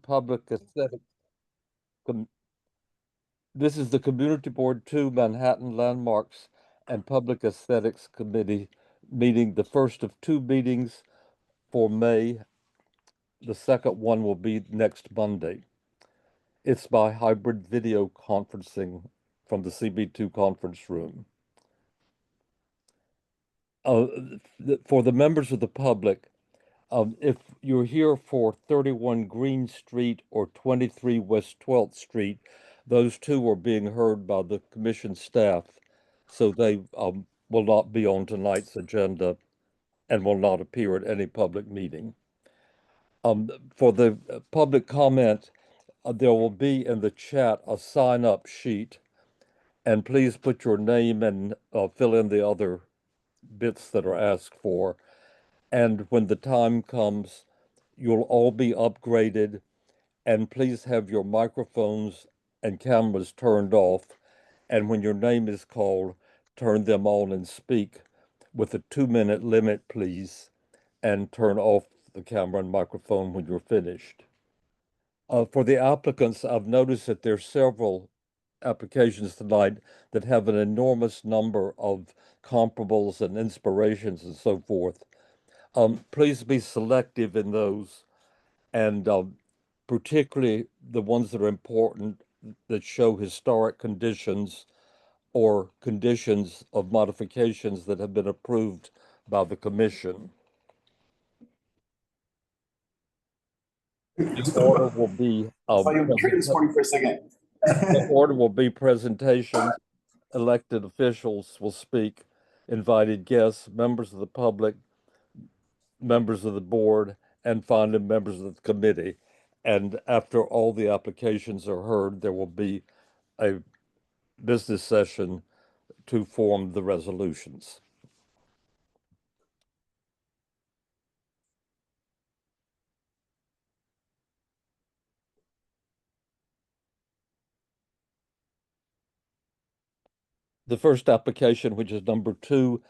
Public Aesthetics. This is the Community Board 2 Manhattan Landmarks and Public Aesthetics Committee meeting, the first of two meetings for May. The second one will be next Monday. It's by hybrid video conferencing from the CB2 conference room. For the members of the public, if you're here for 31 Greene Street or 23 West 12th Street, those two are being heard by the commission staff, so they will not be on tonight's agenda and will not appear at any public meeting. For the public comment, there will be in the chat a sign-up sheet, and please put your name and fill in the other bits that are asked for. And when the time comes, you'll all be upgraded, and please have your microphones and cameras turned off. And when your name is called, turn them on and speak with a 2-minute limit, please, and turn off the camera and microphone when you're finished. For the applicants, I've noticed that there's several applications tonight that have an enormous number of comparables and inspirations and so forth. Please be selective in those, and particularly the ones that are important that show historic conditions or conditions of modifications that have been approved by the commission. The order will be this morning for a second. the order will be presentations, elected officials will speak, invited guests, members of the public, members of the board, and finally members of the committee. And after all the applications are heard, there will be a business session to form the resolutions. The first application, which is number 2,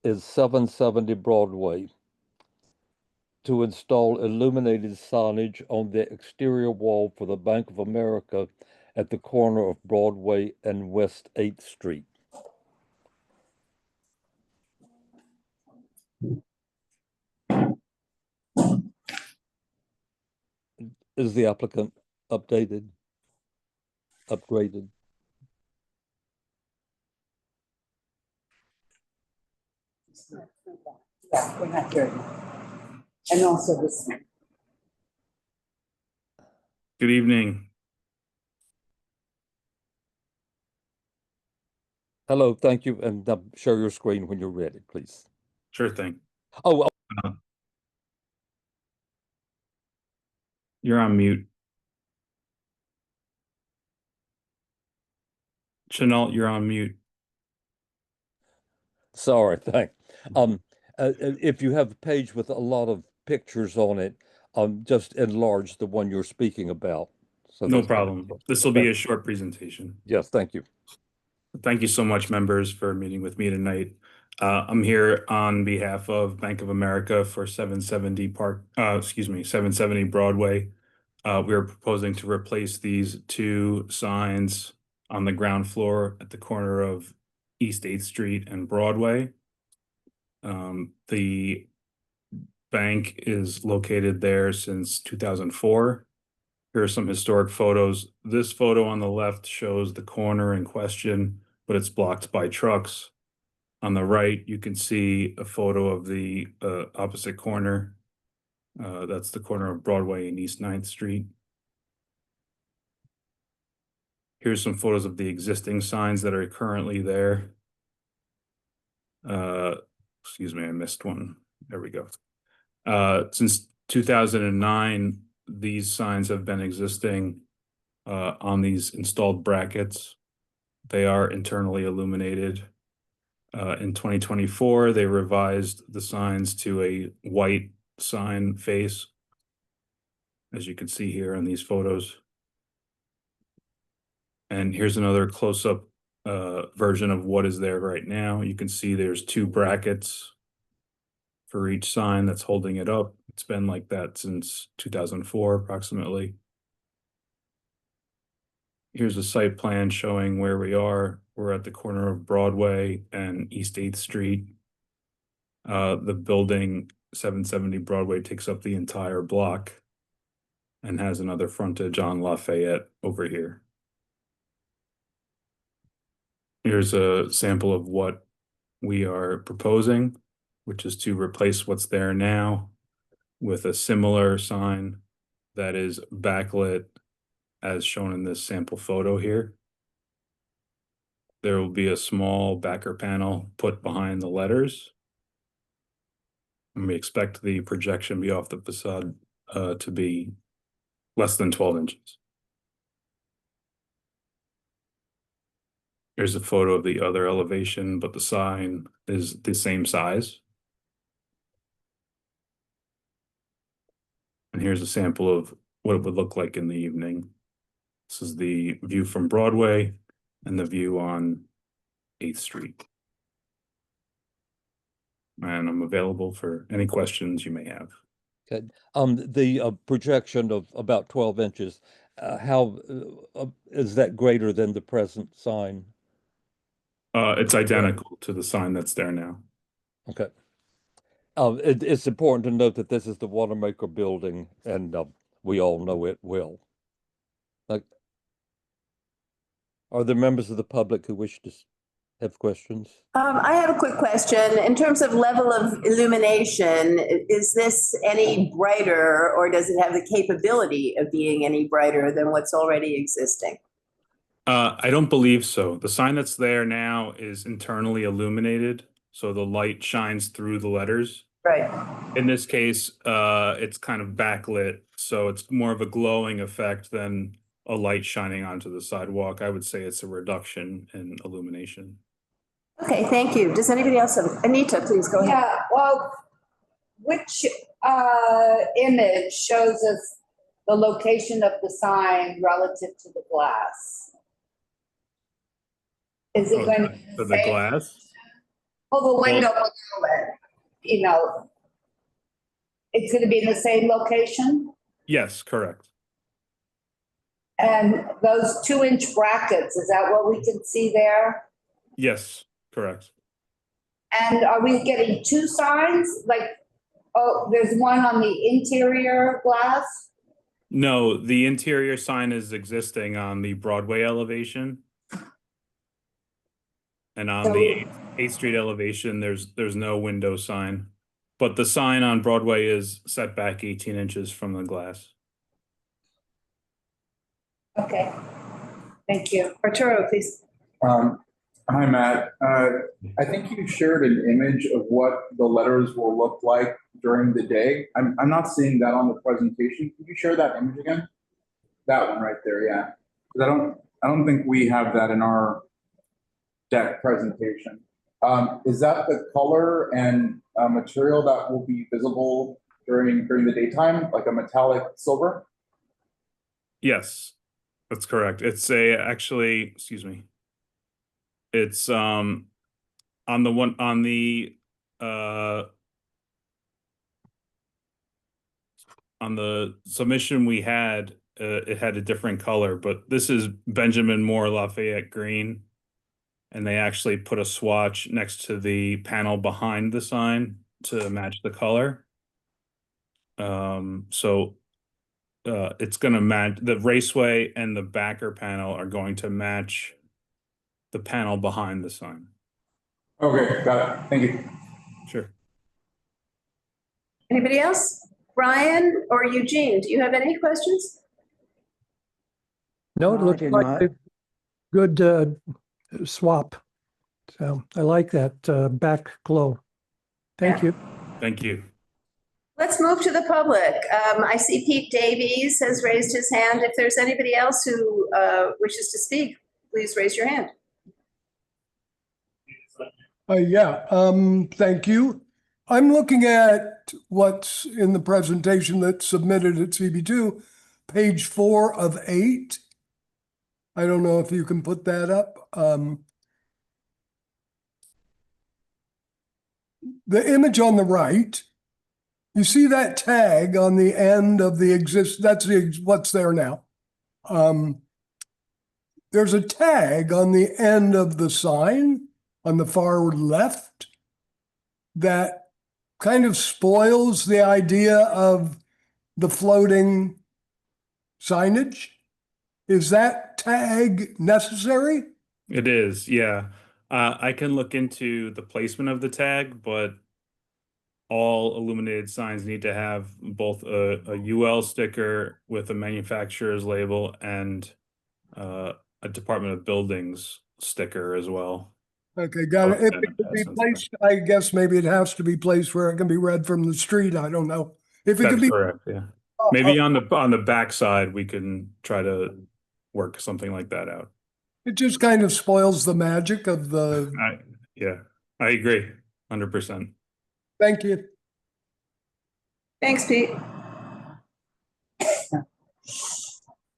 is 770 Broadway to install illuminated signage on the exterior wall for the Bank of America at the corner of Broadway and West 8th Street. Is the applicant updated? Upgraded? Yeah, we're not hearing. And also this one. Good evening. Hello, thank you, and share your screen when you're ready, please. Sure thing. Oh, You're on mute. Chenault, you're on mute. sorry, thanks. If you have a page with a lot of pictures on it, just enlarge the one you're speaking about. So No problem. This will be a short presentation. Yes, thank you. Thank you so much, members, for meeting with me tonight. I'm here on behalf of Bank of America for 770 770 Broadway. We are proposing to replace these two signs on the ground floor at the corner of East 8th Street and Broadway. The bank is located there since 2004. Here are some historic photos. This photo on the left shows the corner in question, but it's blocked by trucks. On the right, you can see a photo of the opposite corner. That's the corner of Broadway and East 9th Street. Here's some photos of the existing signs that are currently there. Excuse me, I missed one. There we go. Since 2009, these signs have been existing on these installed brackets. They are internally illuminated. In 2024, they revised the signs to a white sign face, as you can see here on these photos. And here's another close-up version of what is there right now. You can see there's 2 brackets for each sign that's holding it up. It's been like that since 2004 approximately. Here's a site plan showing where we are. We're at the corner of Broadway and East 8th Street. The building 770 Broadway takes up the entire block and has another frontage on Lafayette over here. Here's a sample of what we are proposing, which is to replace what's there now with a similar sign that is backlit as shown in this sample photo here. There will be a small backer panel put behind the letters. And we expect the projection be off the facade to be less than 12 inches. Here's a photo of the other elevation, but the sign is the same size. And here's a sample of what it would look like in the evening. This is the view from Broadway and the view on 8th Street. And I'm available for any questions you may have. Okay. The projection of about 12 inches, how is that greater than the present sign? It's identical to the sign that's there now. Okay. It's important to note that this is the Wanamaker building, and we all know it well. Like, are there members of the public who wish to have questions? I have a quick question. In terms of level of illumination, is this any brighter, or does it have the capability of being any brighter than what's already existing? I don't believe so. The sign that's there now is internally illuminated, so the light shines through the letters. Right. In this case, it's kind of backlit, so it's more of a glowing effect than a light shining onto the sidewalk. I would say it's a reduction in illumination. Okay, thank you. Does anybody else have? Anita, please go ahead. Yeah, well, which image shows us the location of the sign relative to the glass? Is it going to be For the glass? Oh, the window below it, you know, it's going to be in the same location? Yes, correct. And those 2-inch brackets, is that what we can see there? Yes, correct. And are we getting two signs? Like, oh, there's one on the interior glass? No, the interior sign is existing on the Broadway elevation. And on So- the 8th Street elevation, there's no window sign. But the sign on Broadway is set back 18 inches from the glass. Okay, thank you. Arturo, please. Hi, Matt. I think you shared an image of what the letters will look like during the day. I'm not seeing that on the presentation. Could you share that image again? That one right there, yeah. 'Cause I don't think we have that in our deck presentation. Is that the color and material that will be visible during the daytime, like a metallic silver? Yes, that's correct. It's excuse me. It's on the submission we had, it had a different color, but this is Benjamin Moore Lafayette green. And they actually put a swatch next to the panel behind the sign to match the color. It's gonna match, the raceway and the backer panel are going to match the panel behind the sign. Okay, got it. Thank you. Sure. Anybody else? Brian or Eugene, do you have any questions? No, it No, I looks do like not. a good swap. So I like that back glow. Thank you. Thank you. Let's move to the public. I see Pete Davies has raised his hand. If there's anybody else who wishes to speak, please raise your hand. Thank you. I'm looking at what's in the presentation that's submitted at CB2, page 4 of 8. I don't know if you can put that up. The image on the right, you see that tag on the end of the that's what's there now. there's a tag on the end of the sign on the far left that kind of spoils the idea of the floating signage. Is that tag necessary? It is, yeah. I can look into the placement of the tag, but all illuminated signs need to have both a UL sticker with a manufacturer's label and a Department of Buildings sticker as well. Okay, got it. If it could be placed, I guess maybe it has to be placed where it can be read from the street. I don't know. If it That's could be. correct, yeah. Maybe on the back side, we can try to work something like that out. It just kind of spoils the magic of the. Yeah, I agree, 100%. Thank you. Thanks, Pete.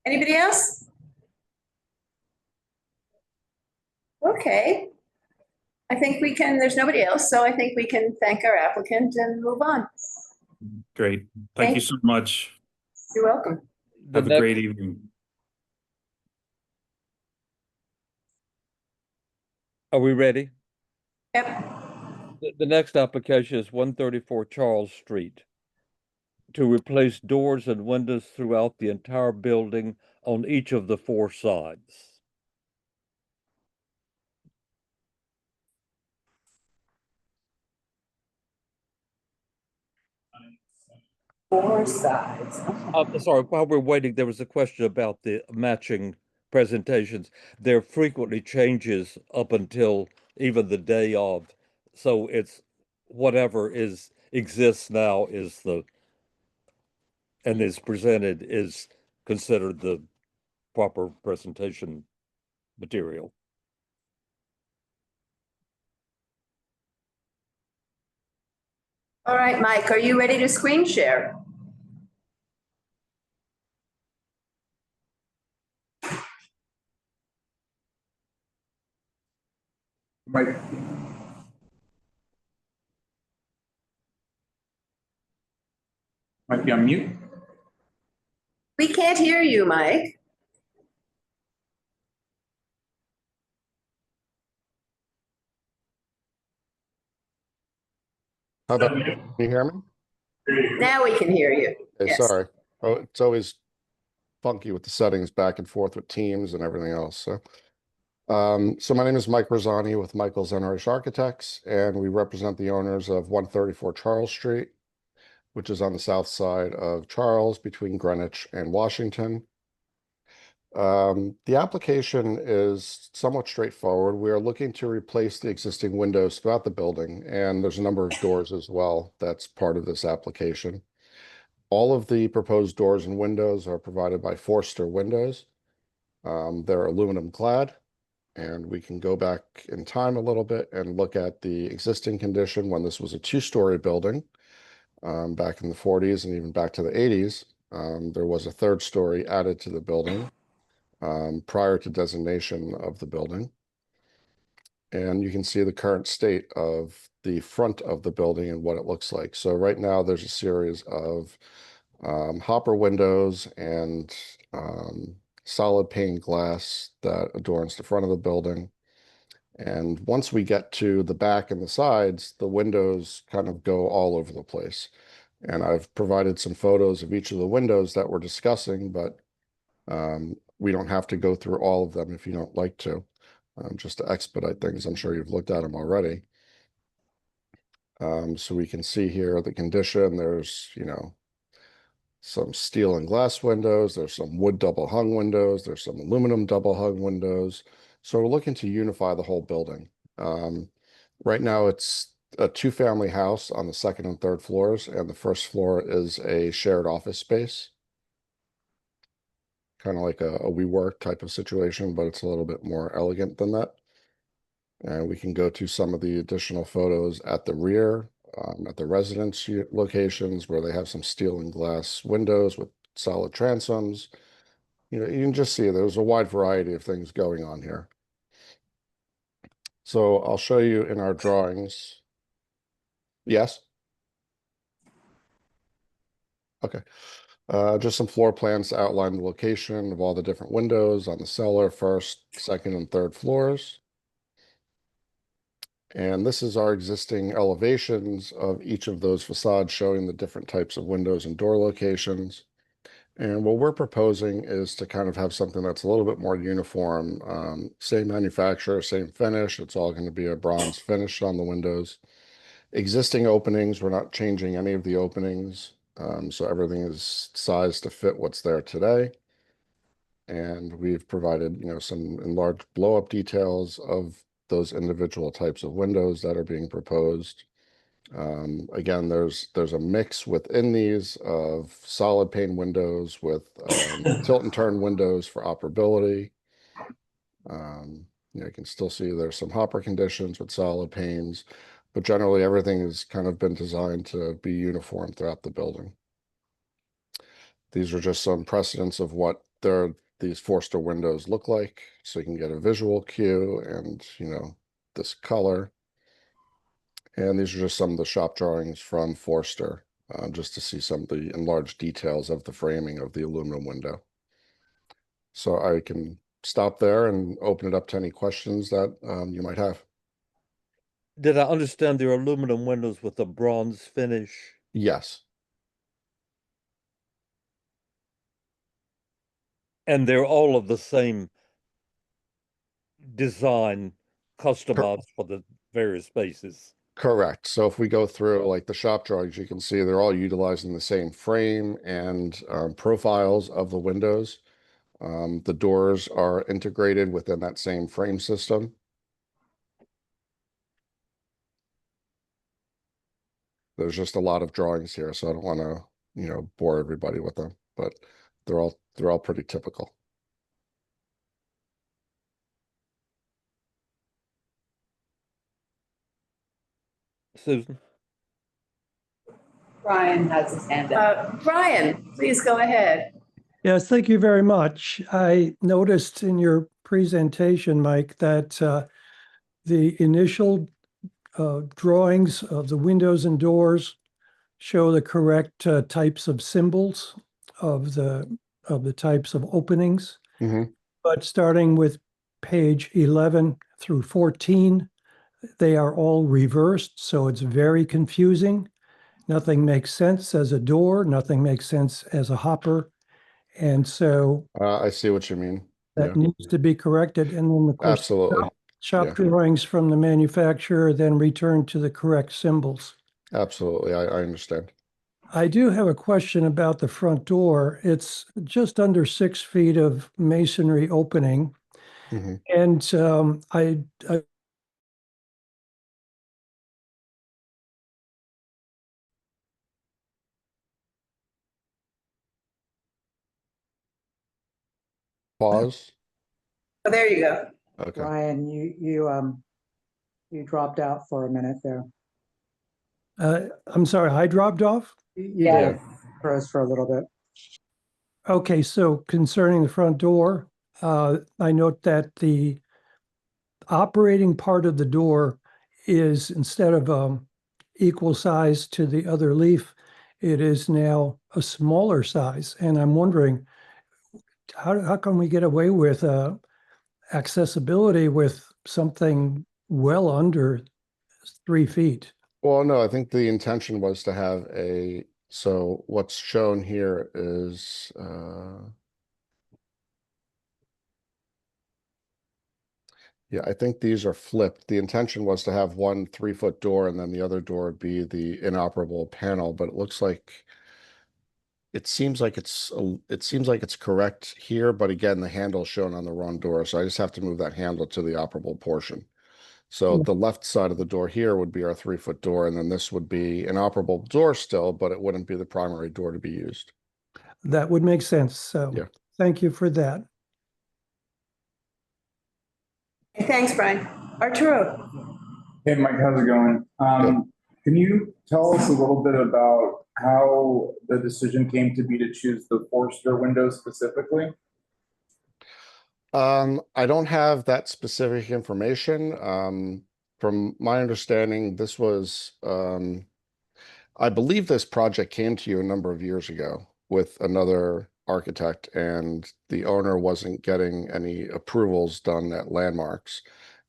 Anybody else? Okay. I think we can, there's nobody else, so I think we can thank our applicant and move on. Great. Thank you so much. You're welcome. Have a great evening. Are we ready? Yep. The next application is 134 Charles Street to replace doors and windows throughout the entire building on each of the 4 sides. Four sides. Sorry, while we're waiting, there was a question about the matching presentations. There frequently changes up until even the day of. So it's whatever exists now is and is presented is considered the proper presentation material. All right, Mike, are you ready to screen share? Might be on mute. We can't hear you, Mike. How about, can you hear me? Now we can hear you. Okay, Yes. sorry. Oh, it's always funky with the settings back and forth with Teams and everything else. So my name is Mike Rosani with Michael's Irish Architects, and we represent the owners of 134 Charles Street, which is on the south side of Charles between Greenwich and Washington. The application is somewhat straightforward. We are looking to replace the existing windows throughout the building, and there's a number of doors as well that's part of this application. All of the proposed doors and windows are provided by Forster Windows. They're aluminum clad, and we can go back in time a little bit and look at the existing condition when this was a 2-story building back in the 40s and even back to the 80s. There was a 3rd story added to the building prior to designation of the building. And you can see the current state of the front of the building and what it looks like. So right now there's a series of hopper windows and solid pane glass that adorns the front of the building. And once we get to the back and the sides, the windows kind of go all over the place. And I've provided some photos of each of the windows that we're discussing, but we don't have to go through all of them if you don't like to, just to expedite things. I'm sure you've looked at them already. So we can see here the condition. There's, some steel and glass windows. There's some wood double hung windows. There's some aluminum double hung windows. So we're looking to unify the whole building. Right now it's a 2-family house on the 2nd and 3rd floors, and the 1st floor is a shared office space. Kind of like a WeWork type of situation, but it's a little bit more elegant than that. And we can go to some of the additional photos at the rear, at the residence locations where they have some steel and glass windows with solid transoms. You can just see there's a wide variety of things going on here. So I'll show you in our drawings. Yes? Okay. Just some floor plans to outline the location of all the different windows on the cellar, first, second, and third floors. And this is our existing elevations of each of those facades showing the different types of windows and door locations. And what we're proposing is to kind of have something that's a little bit more uniform. Same manufacturer, same finish. It's all going to be a bronze finish on the windows. Existing openings, we're not changing any of the openings. So everything is sized to fit what's there today. And we've provided, some enlarged blow-up details of those individual types of windows that are being proposed. Again, there's a mix within these of solid pane windows with tilt and turn windows for operability. You can still see there's some hopper conditions with solid panes, but generally everything has kind of been designed to be uniform throughout the building. These are just some precedents of what these Forster windows look like, so you can get a visual cue and, this color. And these are just some of the shop drawings from Forster, just to see some of the enlarged details of the framing of the aluminum window. So I can stop there and open it up to any questions that you might have. Did I understand they're aluminum windows with a bronze finish? Yes. And they're all of the same design, customized for the various spaces. Correct. So if we go through like the shop drawings, you can see they're all utilizing the same frame and profiles of the windows. The doors are integrated within that same frame system. There's just a lot of drawings here, so I don't want to, bore everybody with them, but they're all pretty typical. Susan? Brian has his hand up. Brian, please go ahead. Yes, thank you very much. I noticed in your presentation, Mike, that the initial drawings of the windows and doors show the correct types of symbols of the types of openings. Mm-hmm. But starting with page 11 through 14, they are all reversed, so it's very confusing. Nothing makes sense as a door, nothing makes sense as a hopper. And so I see what you mean. that needs to be corrected. And then of course, Absolutely. shop drawings from the manufacturer then return to the correct symbols. Absolutely. I understand. I do have a question about the front door. It's just under 6 feet of masonry opening. Mm-hmm. And I Pause. Oh, there you go. Okay. Ryan, you dropped out for a minute there. I'm sorry, I dropped off? You Yeah. did. Froze for a little bit. Okay, so concerning the front door, I note that the operating part of the door is, instead of equal size to the other leaf, it is now a smaller size. And I'm wondering, how can we get away with accessibility with something well under 3 feet? Well, no, I think the intention was to have so what's shown here is, yeah, I think these are flipped. The intention was to have one 3-foot door and then the other door would be the inoperable panel, but it looks like it seems like it's correct here, but again, the handle is shown on the wrong door, so I just have to move that handle to the operable portion. So the left side of the door here would be our 3-foot door, and then this would be an operable door still, but it wouldn't be the primary door to be used. That would make sense. So Yeah. Thank you for that. Hey, thanks, Brian. Arturo. Hey, Mike, how's it going? Can you tell us a little bit about how the decision came to be to choose the Forster windows specifically? I don't have that specific information. From my understanding, this was, I believe this project came to you a number of years ago with another architect, and the owner wasn't getting any approvals done at Landmarks.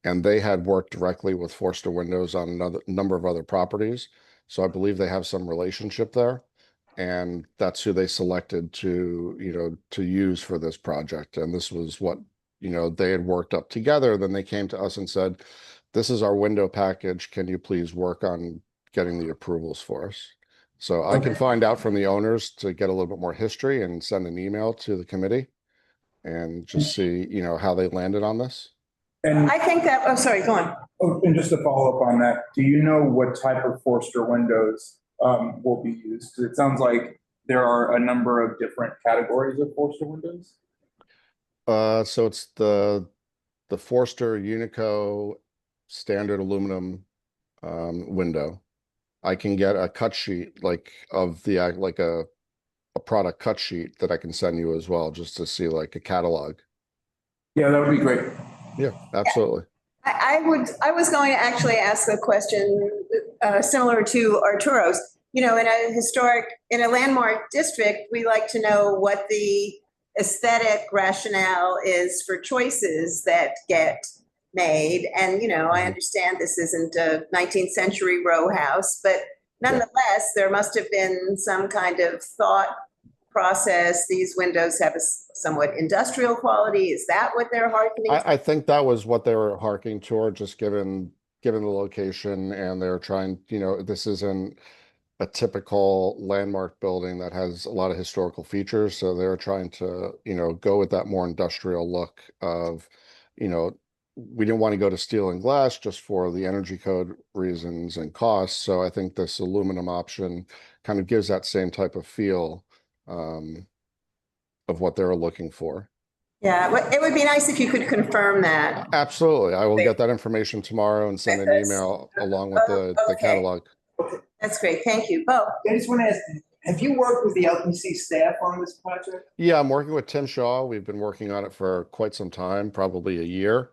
And they had worked directly with Forster Windows on another number of other properties. So I believe they have some relationship there. And that's who they selected to, to use for this project. And this was what, they had worked up together. Then they came to us and said, this is our window package. Can you please work on getting the approvals for us? So I can find out from the owners to get a little bit more history and send an email to the committee and just see, how they landed on this. And, I think that, oh, sorry, go on. and just to follow up on that, do you know what type of Forster windows will be used? Because it sounds like there are a number of different categories of Forster windows. So it's the Forster Unico standard aluminum window. I can get a cut sheet like a product cut sheet that I can send you as well, just to see like a catalog. Yeah, that would be great. Yeah, absolutely. I was going to actually ask a question similar to Arturo's. In a landmark district, we like to know what the aesthetic rationale is for choices that get made. And, I understand this isn't a 19th century row house, but nonetheless, there must have been some kind of thought process. These windows have a somewhat industrial quality. Is that what they're hearkening to? I think that was what they were harking toward, just given the location, and they're trying, this isn't a typical landmark building that has a lot of historical features. So they're trying to, go with that more industrial look of, we didn't want to go to steel and glass just for the energy code reasons and costs. So I think this aluminum option kind of gives that same type of feel of what they're looking for. Yeah, it would be nice if you could confirm that. Absolutely. I will get that information tomorrow and send an email along with the catalog. That's great. Thank you. Bo. I just want to ask, have you worked with the LPC staff on this project? Yeah, I'm working with Tim Shaw. We've been working on it for quite some time, probably a year.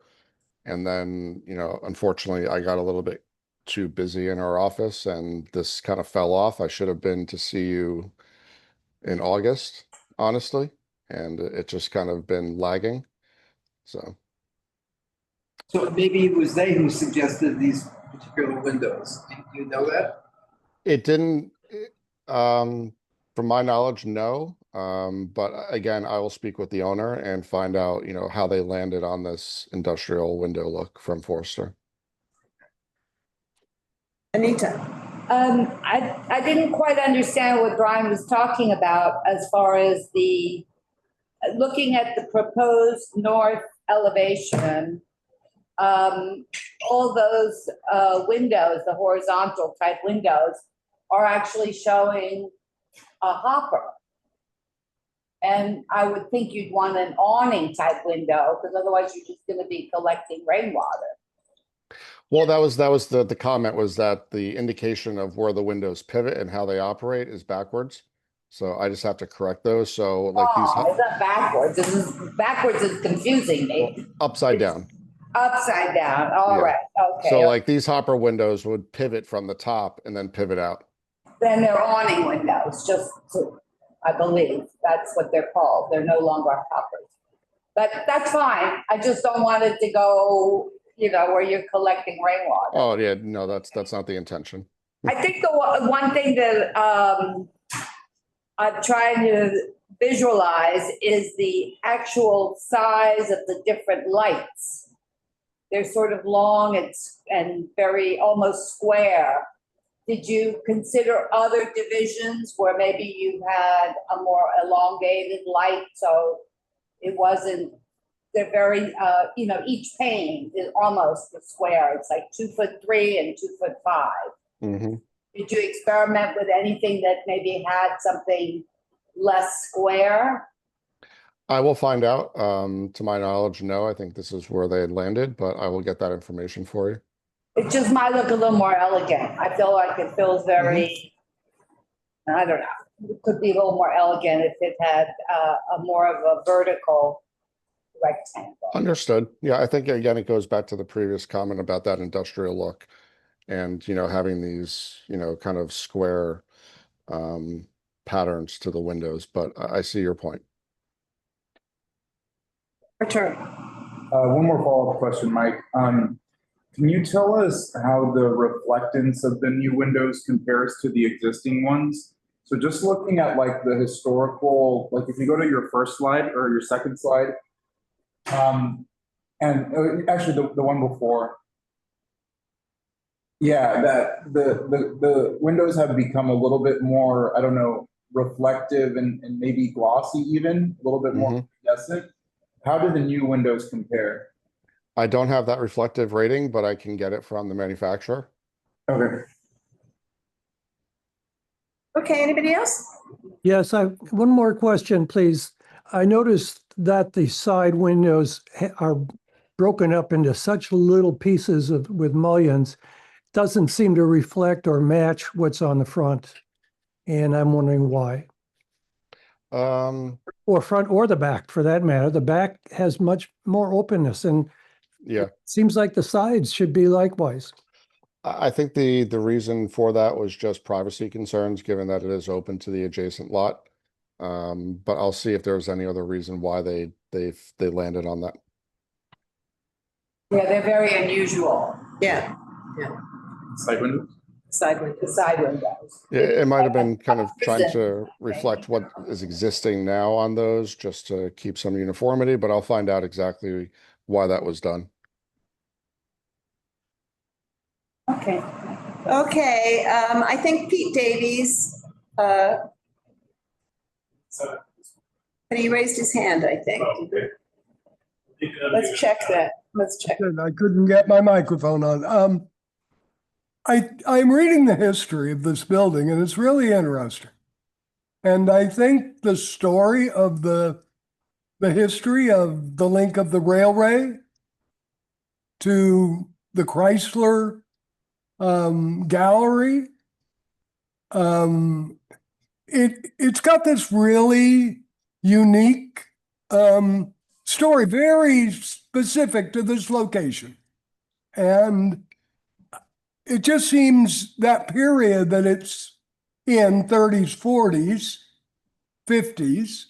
And then, unfortunately, I got a little bit too busy in our office and this kind of fell off. I should have been to see you in August, honestly. And it just kind of been lagging. So maybe it was they who suggested these particular windows. Do you know that? It didn't, from my knowledge, no. But again, I will speak with the owner and find out, how they landed on this industrial window look from Forster. Anita. I didn't quite understand what Brian was talking about as far as looking at the proposed north elevation. All those windows, the horizontal type windows, are actually showing a hopper. And I would think you'd want an awning type window, because otherwise you're just going to be collecting rainwater. Well, that was the comment, was that the indication of where the windows pivot and how they operate is backwards. So I just have to correct those. So like it's not backwards. Backwards is confusing me. Upside down. Upside down. All right. Okay. So like these hopper windows would pivot from the top and then pivot out. Then they're awning windows, I believe that's what they're called. They're no longer hoppers. But that's fine. I just don't want it to go, where you're collecting rainwater. Oh yeah, no, that's not the intention. I think the one thing that I'm trying to visualize is the actual size of the different lights. They're sort of long and very almost square. Did you consider other divisions where maybe you had a more elongated light, so it wasn't, they're very, each pane is almost a square. It's like 2'3" and 2'5". Mm-hmm. Did you experiment with anything that maybe had something less square? I will find out. To my knowledge, no, I think this is where they had landed, but I will get that information for you. It just might look a little more elegant. I feel like it feels very, I don't know, it could be a little more elegant if it had a more of a vertical rectangle. Understood. Yeah, I think, again, it goes back to the previous comment about that industrial look and, having these, kind of square patterns to the windows, but I see your point. Arturo. One more follow-up question, Mike. Can you tell us how the reflectance of the new windows compares to the existing ones? So just looking at like the historical, like if you go to your first slide or your second slide, and actually the one before. Yeah, that the windows have become a little bit more, I don't know, reflective and maybe glossy even, a little bit more iridescent. How do the new windows compare? I don't have that reflective rating, but I can get it from the manufacturer. Okay. Okay, anybody else? Yes, one more question, please. I noticed that the side windows are broken up into such little pieces with mullions. Doesn't seem to reflect or match what's on the front. And I'm wondering why. Or front or the back for that matter. The back has much more openness, and yeah, it seems like the sides should be likewise. I think the reason for that was just privacy concerns, given that it is open to the adjacent lot. But I'll see if there's any other reason why they landed on that. Yeah, they're very unusual, Yeah, Side windows? side windows. the side windows. It might have been kind of trying to reflect what is existing now on those, just to keep some uniformity, but I'll find out exactly why that was done. Okay. Okay, I think Pete Davies, but he raised his hand, I think. Let's check that. Let's check. I couldn't get my microphone on. I'm reading the history of this building, and it's really interesting. And I think the story of the history of the link of the railway to the Chrysler gallery, it's got this really unique story, very specific to this location. And it just seems that period that it's in, 30s, 40s, 50s,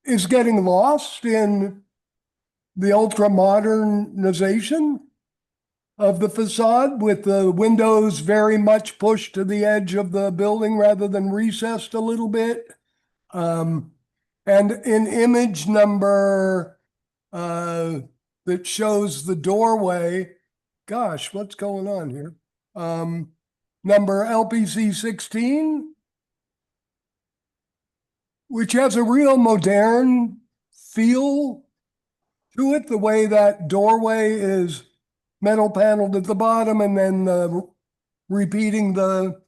is getting lost in the ultra-modernization of the facade, with the windows very much pushed to the edge of the building rather than recessed a little bit. And in image number that shows the doorway, gosh, what's going on here? Number LPC 16, which has a real modern feel to it, the way that doorway is metal paneled at the bottom and then repeating the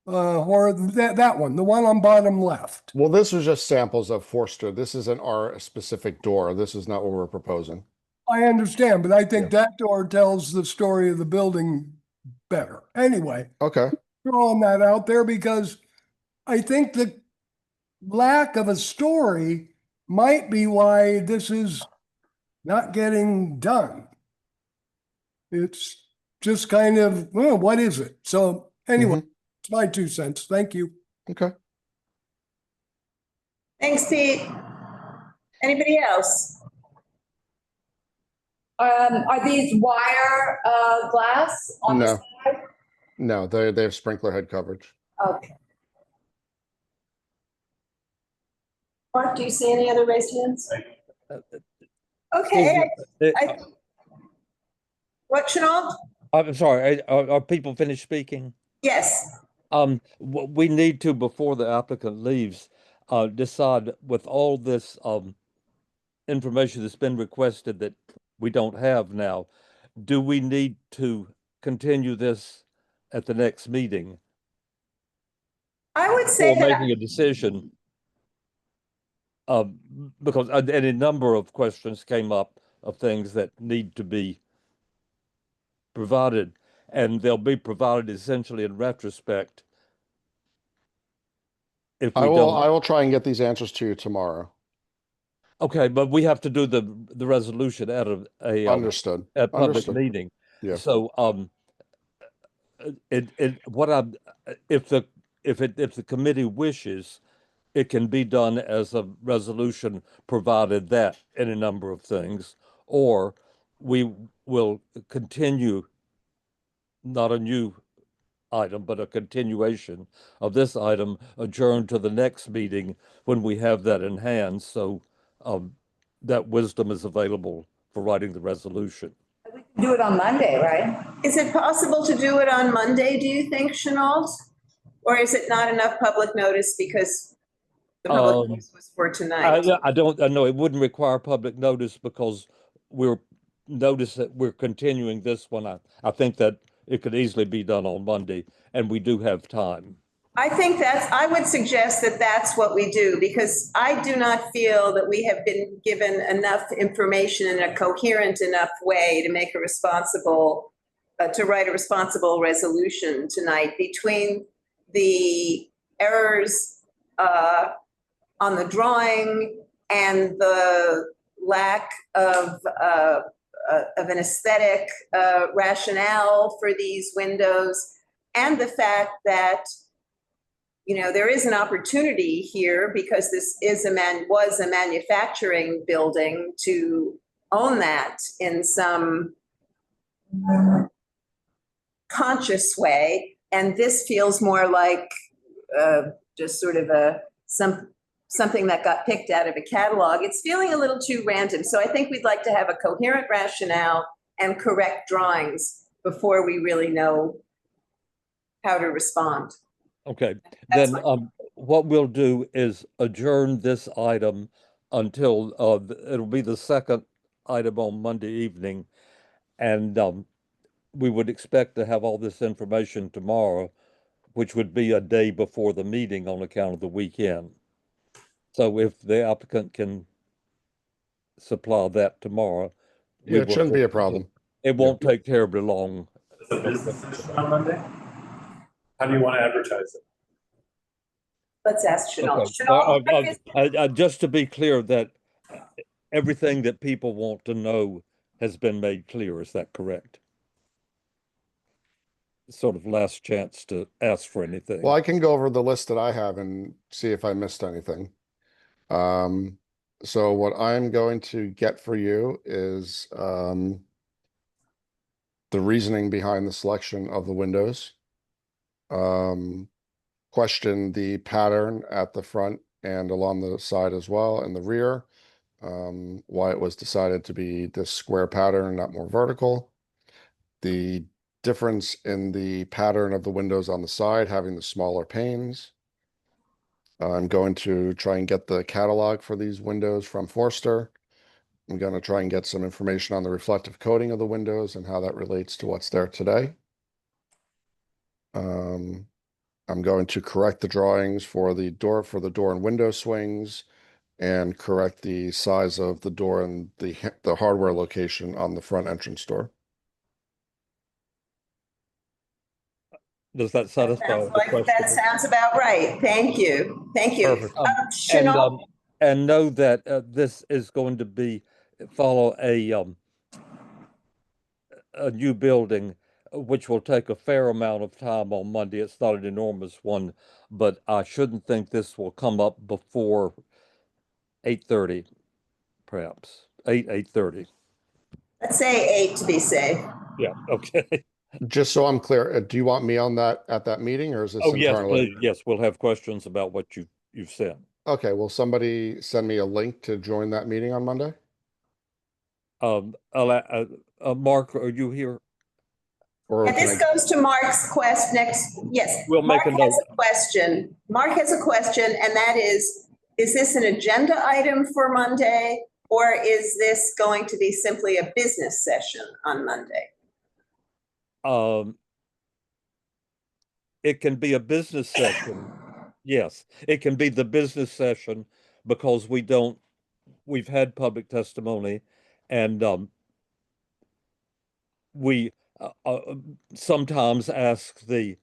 that one, the one on bottom left. Well, this was just samples of Forster. This isn't our specific door. This is not what we're proposing. I understand, but I think that door tells the story of the building better. Anyway, Okay. throwing that out there because I think the lack of a story might be why this is not getting done. It's just kind of, well, what is it? So anyway, it's my 2 cents. Thank you. Okay. Thanks, Pete. Anybody else? Are these wire glass on the No. side? No, they have sprinkler head coverage. Okay. Mark, do you see any other raised hands? Okay. What, Chanel? I'm sorry, are people finished speaking? Yes. We need to, before the applicant leaves, decide with all this information that's been requested that we don't have now, do we need to continue this at the next meeting? I would say Or that making a decision? Because any number of questions came up of things that need to be provided, and they'll be provided essentially in retrospect. If we I don't, will try and get these answers to you tomorrow. okay, but we have to do the resolution at a Understood. a public Understood. meeting. Yeah. So if the if the committee wishes, it can be done as a resolution, provided that any number of things, or we will continue, not a new item, but a continuation of this item, adjourned to the next meeting when we have that in hand. So that wisdom is available for writing the resolution. We can do it on Monday, right? Is it possible to do it on Monday, do you think, Chenault? Or is it not enough public notice because the public notice was for tonight? I know it wouldn't require public notice because notice that we're continuing this one. I think that it could easily be done on Monday, and we do have time. I would suggest that that's what we do, because I do not feel that we have been given enough information in a coherent enough way to make a responsible, to write a responsible resolution tonight, between the errors on the drawing and the lack of an aesthetic rationale for these windows, and the fact that, you know, there is an opportunity here, because this is was a manufacturing building, to own that in some conscious way. And this feels more like just sort of something that got picked out of a catalog. It's feeling a little too random. So I think we'd like to have a coherent rationale and correct drawings before we really know how to respond. Okay, That's then what we'll do is adjourn this item until it'll be the second item on Monday evening, and we would expect to have all this information tomorrow, which would be a day before the meeting on account of the weekend. So if the applicant can supply that tomorrow. Yeah, it shouldn't be a problem. It won't take terribly long. Is it business session on Monday? How do you want to advertise it? Let's ask Chenault. Okay. Just to be clear, that everything that people want to know has been made clear. Is that correct? Sort of last chance to ask for anything. Well, I can go over the list that I have and see if I missed anything. So what I'm going to get for you is the reasoning behind the selection of the windows. Question the pattern at the front and along the side as well, and the rear. Why it was decided to be this square pattern, not more vertical. The difference in the pattern of the windows on the side, having the smaller panes. I'm going to try and get the catalog for these windows from Forster. I'm going to try and get some information on the reflective coating of the windows and how that relates to what's there today. I'm going to correct the drawings for the door and window swings, and correct the size of the door and the hardware location on the front entrance door. Does that satisfy the question? That sounds about right. Thank you. Thank you. Perfect. And know that this is going to follow a new building, which will take a fair amount of time on Monday. It's not an enormous one, but I shouldn't think this will come up before 8:30, perhaps 8:30. Let's say 8 to be safe. Yeah. Okay. Just so I'm clear, do you want me on that at that meeting, or is this yes, internally? please. Yes, we'll have questions about what you've said. Okay, will somebody send me a link to join that meeting on Monday? Mark, are you here? Or And this goes to Mark's quest next. Yes. We'll make a note. Question. Mark has a question, and that is this an agenda item for Monday, or is this going to be simply a business session on Monday? It can be a business session. Yes, it can be the business session, because we've had public testimony, and we sometimes ask the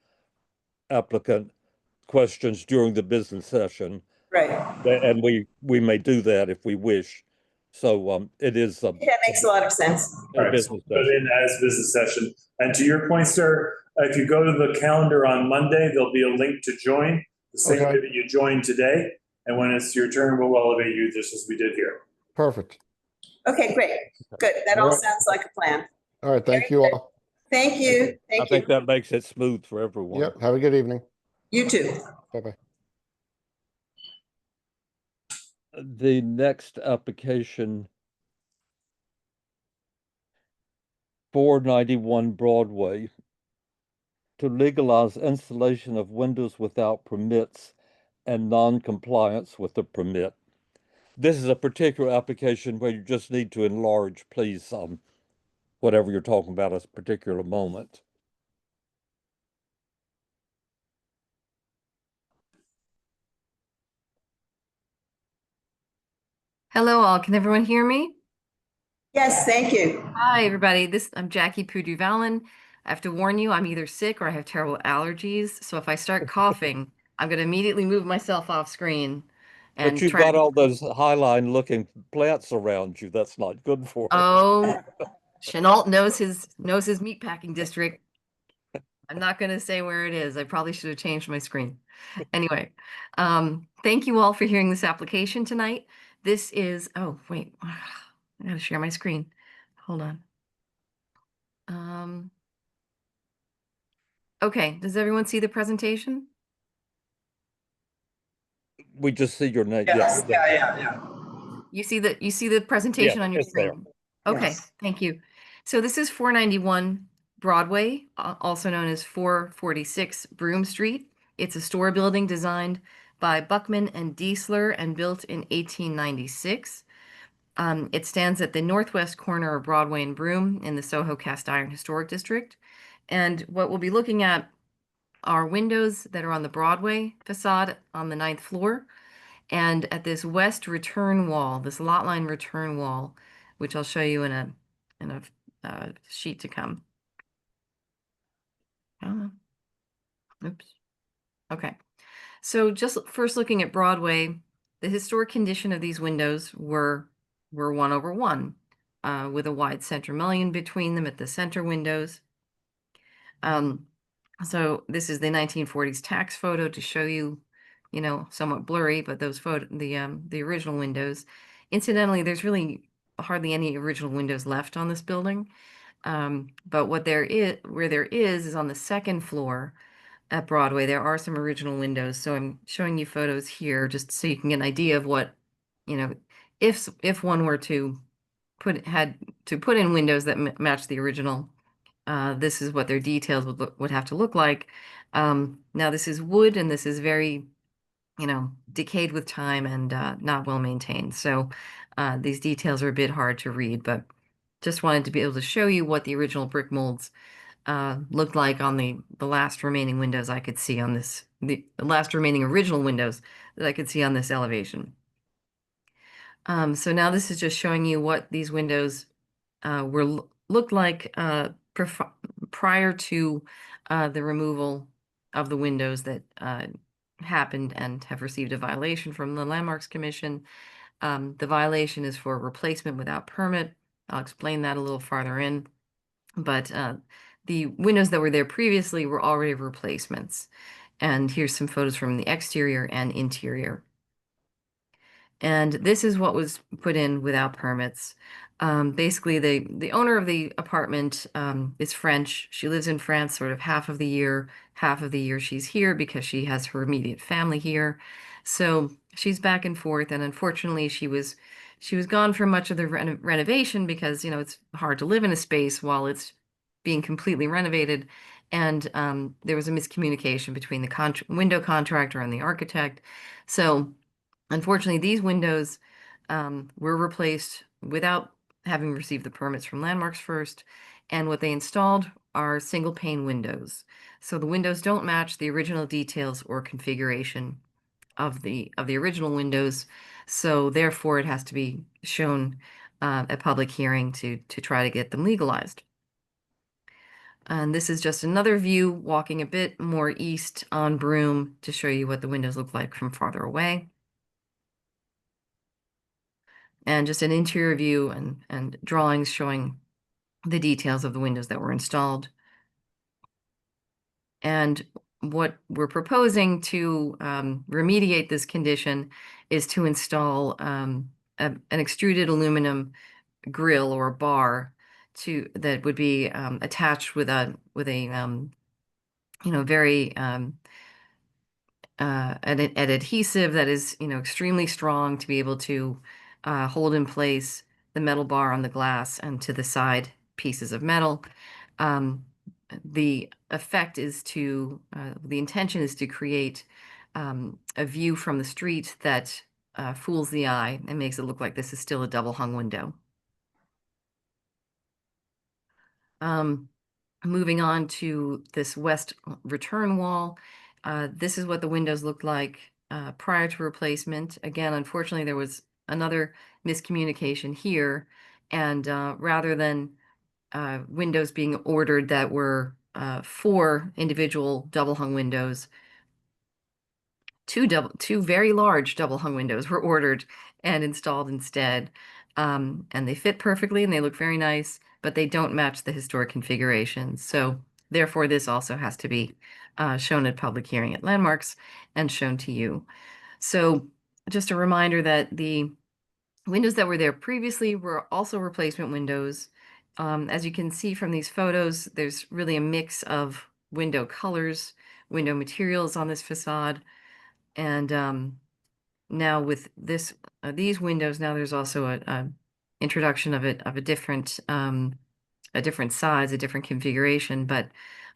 applicant questions during the business session. Right. And we may do that if we wish. So it is. That makes a lot of sense. All right, so put in as business session. And to your point, sir, if you go to the calendar on Monday, there'll be a link to join, the same Okay. way that you joined today. And when it's your turn, we'll elevate you just as we did here. Perfect. Okay, great. Good. That All all right. sounds like a plan. All right, thank you all. Thank you. I Thank think you. that makes it smooth for everyone. Yep, have a good evening. You too. Bye-bye. The next application, 491 Broadway, to legalize installation of windows without permits and non-compliance with the permit. This is a particular application where you just need to enlarge, please, whatever you're talking about at a particular moment. Hello all, can everyone hear me? Yes, thank you. Hi, everybody. I'm Jackie Pudu-Vallon. I have to warn you, I'm either sick or I have terrible allergies. So if I start coughing, I'm going to immediately move myself off screen and But you've try got to. all those highline looking plants around you. That's not good for it. Oh, Chenault knows his meatpacking district. I'm not going to say where it is. I probably should have changed my screen. Anyway, thank you all for hearing this application tonight. This is, oh, wait, I gotta share my screen. Hold on. Okay, does everyone see the presentation? We just see your name. Yes, Yeah. yeah. You see the presentation Yeah, on your it's there. screen? Okay, Yes. thank you. So this is 491 Broadway, also known as 446 Broome Street. It's a store building designed by Buckman and Diesler and built in 1896. It stands at the northwest corner of Broadway and Broome in the SoHo Cast Iron Historic District. And what we'll be looking at are windows that are on the Broadway facade on the 9th floor, and at this west return wall, this lot line return wall, which I'll show you in a sheet to come. Oops. Okay. So just first looking at Broadway, the historic condition of these windows were 1/1, with a wide center mullion between them at the center windows. So this is the 1940s tax photo to show you, somewhat blurry, but those the original windows. Incidentally, there's really hardly any original windows left on this building. But where there is on the second floor at Broadway, there are some original windows. So I'm showing you photos here just so you can get an idea of what, if one were to put in windows that match the original, this is what their details would have to look like. Now this is wood, and this is very, decayed with time and not well maintained. So these details are a bit hard to read, but just wanted to be able to show you what the original brick molds looked like on the last remaining windows I could see on this, the last remaining original windows that I could see on this elevation. So now this is just showing you what these windows looked like prior to the removal of the windows that happened and have received a violation from the Landmarks Commission. The violation is for replacement without permit. I'll explain that a little farther in. But the windows that were there previously were already replacements. And here's some photos from the exterior and interior. And this is what was put in without permits. Basically, the owner of the apartment is French. She lives in France sort of half of the year. Half of the year she's here because she has her immediate family here. So she's back and forth. And unfortunately, she was gone for much of the renovation because, it's hard to live in a space while it's being completely renovated. And there was a miscommunication between the window contractor and the architect. So unfortunately, these windows were replaced without having received the permits from Landmarks first, and what they installed are single pane windows. So the windows don't match the original details or configuration of the original windows. So therefore, it has to be shown at public hearing to try to get them legalized. And this is just another view walking a bit more east on Broome to show you what the windows look like from farther away. And just an interior view and drawings showing the details of the windows that were installed. And what we're proposing to remediate this condition is to install an extruded aluminum grill or bar that would be attached with a very an adhesive that is extremely strong to be able to hold in place the metal bar on the glass and to the side pieces of metal. The intention is to create a view from the street that fools the eye and makes it look like this is still a double hung window. Moving on to this west return wall, this is what the windows looked like prior to replacement. Again, unfortunately, there was another miscommunication here, and rather than windows being ordered that were 4 individual double hung windows, two very large double hung windows were ordered and installed instead. And they fit perfectly and they look very nice, but they don't match the historic configuration. So therefore, this also has to be shown at public hearing at Landmarks and shown to you. So just a reminder that the windows that were there previously were also replacement windows. As you can see from these photos, there's really a mix of window colors, window materials on this facade. And now with these windows, now there's also a introduction of a different size, a different configuration. But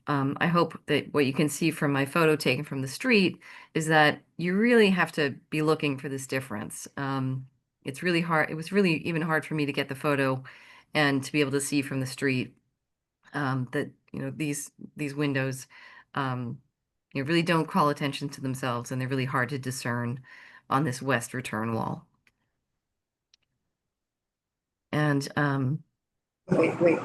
I hope that what you can see from my photo taken from the street is that you really have to be looking for this difference. It's really hard. It was really even hard for me to get the photo and to be able to see from the street that these windows really don't call attention to themselves, and they're really hard to discern on this west return wall. And Wait.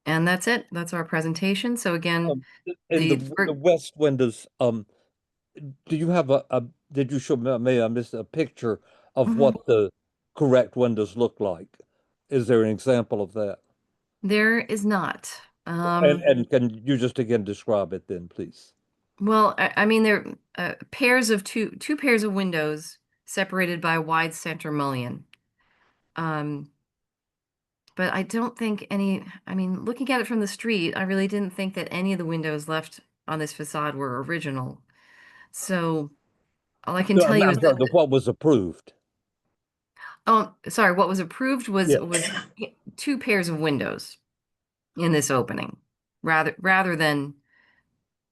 and that's it. That's our presentation. So again, the west windows, do you have did you show me, maybe I missed a picture of what the correct windows look like? Is there an example of that? There is not. And can you just again describe it then, please? Well, I mean, they're pairs of two pairs of windows separated by a wide center mullion. But I don't think looking at it from the street, I really didn't think that any of the windows left on this facade were original. So all I can tell you is that what was approved. Oh, sorry, what was approved was 2 pairs of windows in this opening, rather than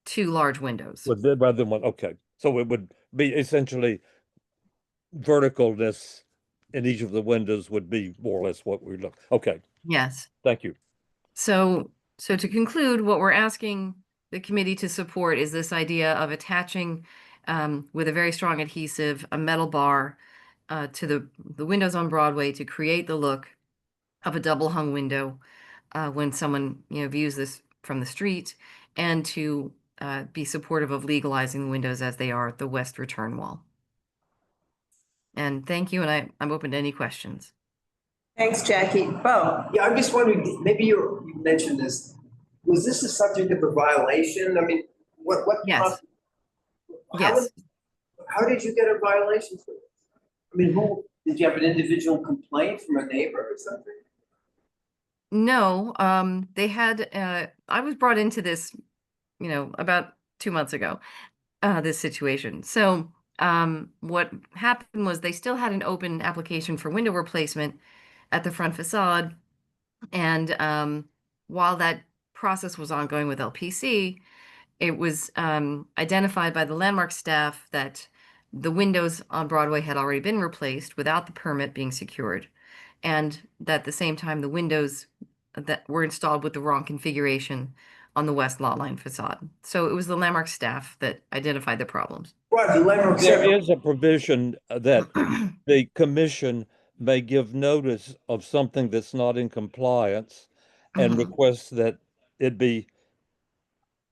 2 large windows. Rather than one, okay. So it would be essentially verticalness in each of the windows would be more or less what we look. Okay. Yes. Thank you. So to conclude, what we're asking the committee to support is this idea of attaching with a very strong adhesive a metal bar to the windows on Broadway to create the look of a double hung window when someone views this from the street, and to be supportive of legalizing the windows as they are at the west return wall. And thank you, and I'm open to any questions. Thanks, Jackie. Bo? Yeah, I'm just wondering, maybe you mentioned this. Was this a subject of a violation? I mean, what? Yes. Yes. How did you get a violation for this? I mean, did you have an individual complaint from a neighbor or something? No, they had, I was brought into this, about 2 months ago, this situation. So what happened was they still had an open application for window replacement at the front facade. And while that process was ongoing with LPC, it was identified by the Landmark staff that the windows on Broadway had already been replaced without the permit being secured, and that at the same time the windows that were installed with the wrong configuration on the west lot line facade. So it was the Landmark staff that identified the problems. Right, the Landmark There is a provision that the commission may give notice of something that's not in compliance and request that it be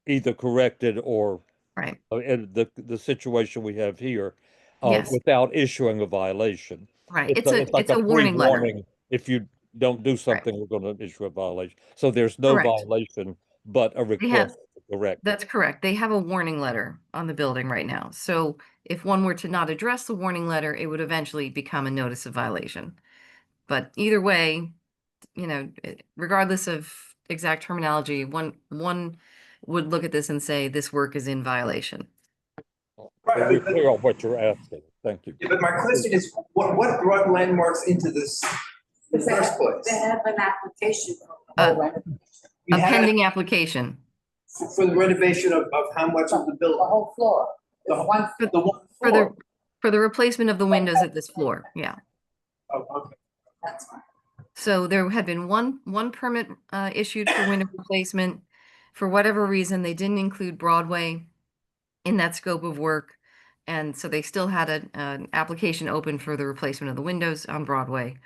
either corrected or right. The situation we have here Yes. without issuing a violation. Right. It's like a warning letter. pre-warning. If you don't do something, we're going to issue a violation. So there's no Correct. violation but a They have, request to correct it. that's correct. They have a warning letter on the building right now. So if one were to not address the warning letter, it would eventually become a notice of violation. But either way, you know, regardless of exact terminology, one would look at this and say this work is in violation. Are we clear on what you're asking? Thank you. Yeah, but my question is, what brought landmarks into this in the first place? They have an application. For You A had pending application. for the renovation of how much of the the building? whole floor. The There's one, The one For floor. the replacement of the windows at this floor, yeah. Oh, okay. that's fine. So there had been one permit issued for window replacement. For whatever reason, they didn't include Broadway in that scope of work. And so they still had an application open for the replacement of the windows on Broadway.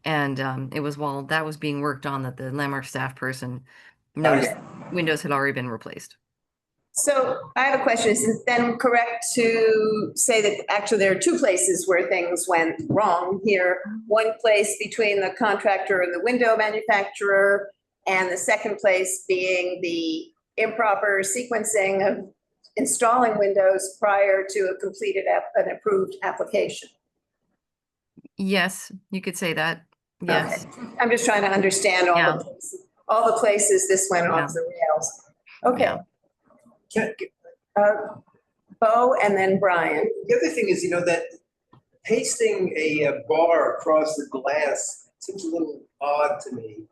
And it was while that was being worked on that the landmark staff person noticed windows had already been replaced. So I have a question. Is it then correct to say that actually there are two places where things went wrong here? One place between the contractor and the window manufacturer, and the second place being the improper sequencing of installing windows prior to a completed an approved application. Yes, you could say that. Yes. Okay. I'm just trying to understand Yeah. all the places this went Yeah. off the rails. Okay. Yeah. Bo and then Brian. The other thing is, that pasting a bar across the glass seems a little odd to me.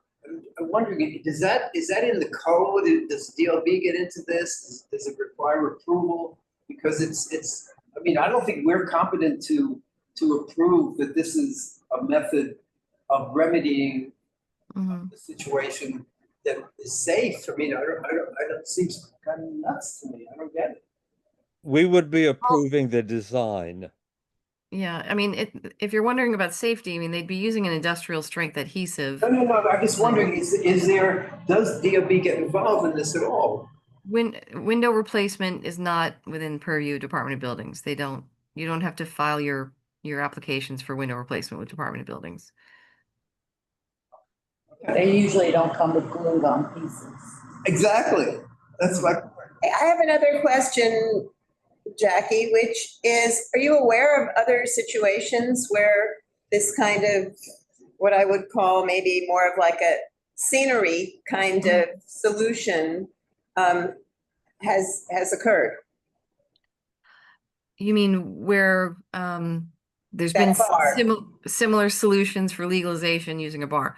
I'm wondering, is that in the code? Does DLB get into this? Does it require approval? Because it's. I mean, I don't think we're competent to approve that this is a method of remedying Mhm. the situation that is safe. I mean, I don't. It seems kind of nuts to me. I don't get it. We would be approving the design. Yeah, I mean, if you're wondering about safety, I mean, they'd be using an industrial strength adhesive. No. I'm just wondering, does DOB get involved in this at all? Window replacement is not within purview of Department of Buildings. You don't have to file your applications for window replacement with Department of Buildings. They usually don't come with glued on pieces. Exactly. That's like. I have another question, Jackie, which is, are you aware of other situations where this kind of, what I would call maybe more of like a scenery kind of solution has occurred? You mean where there's That been bar. similar solutions for legalization using a bar?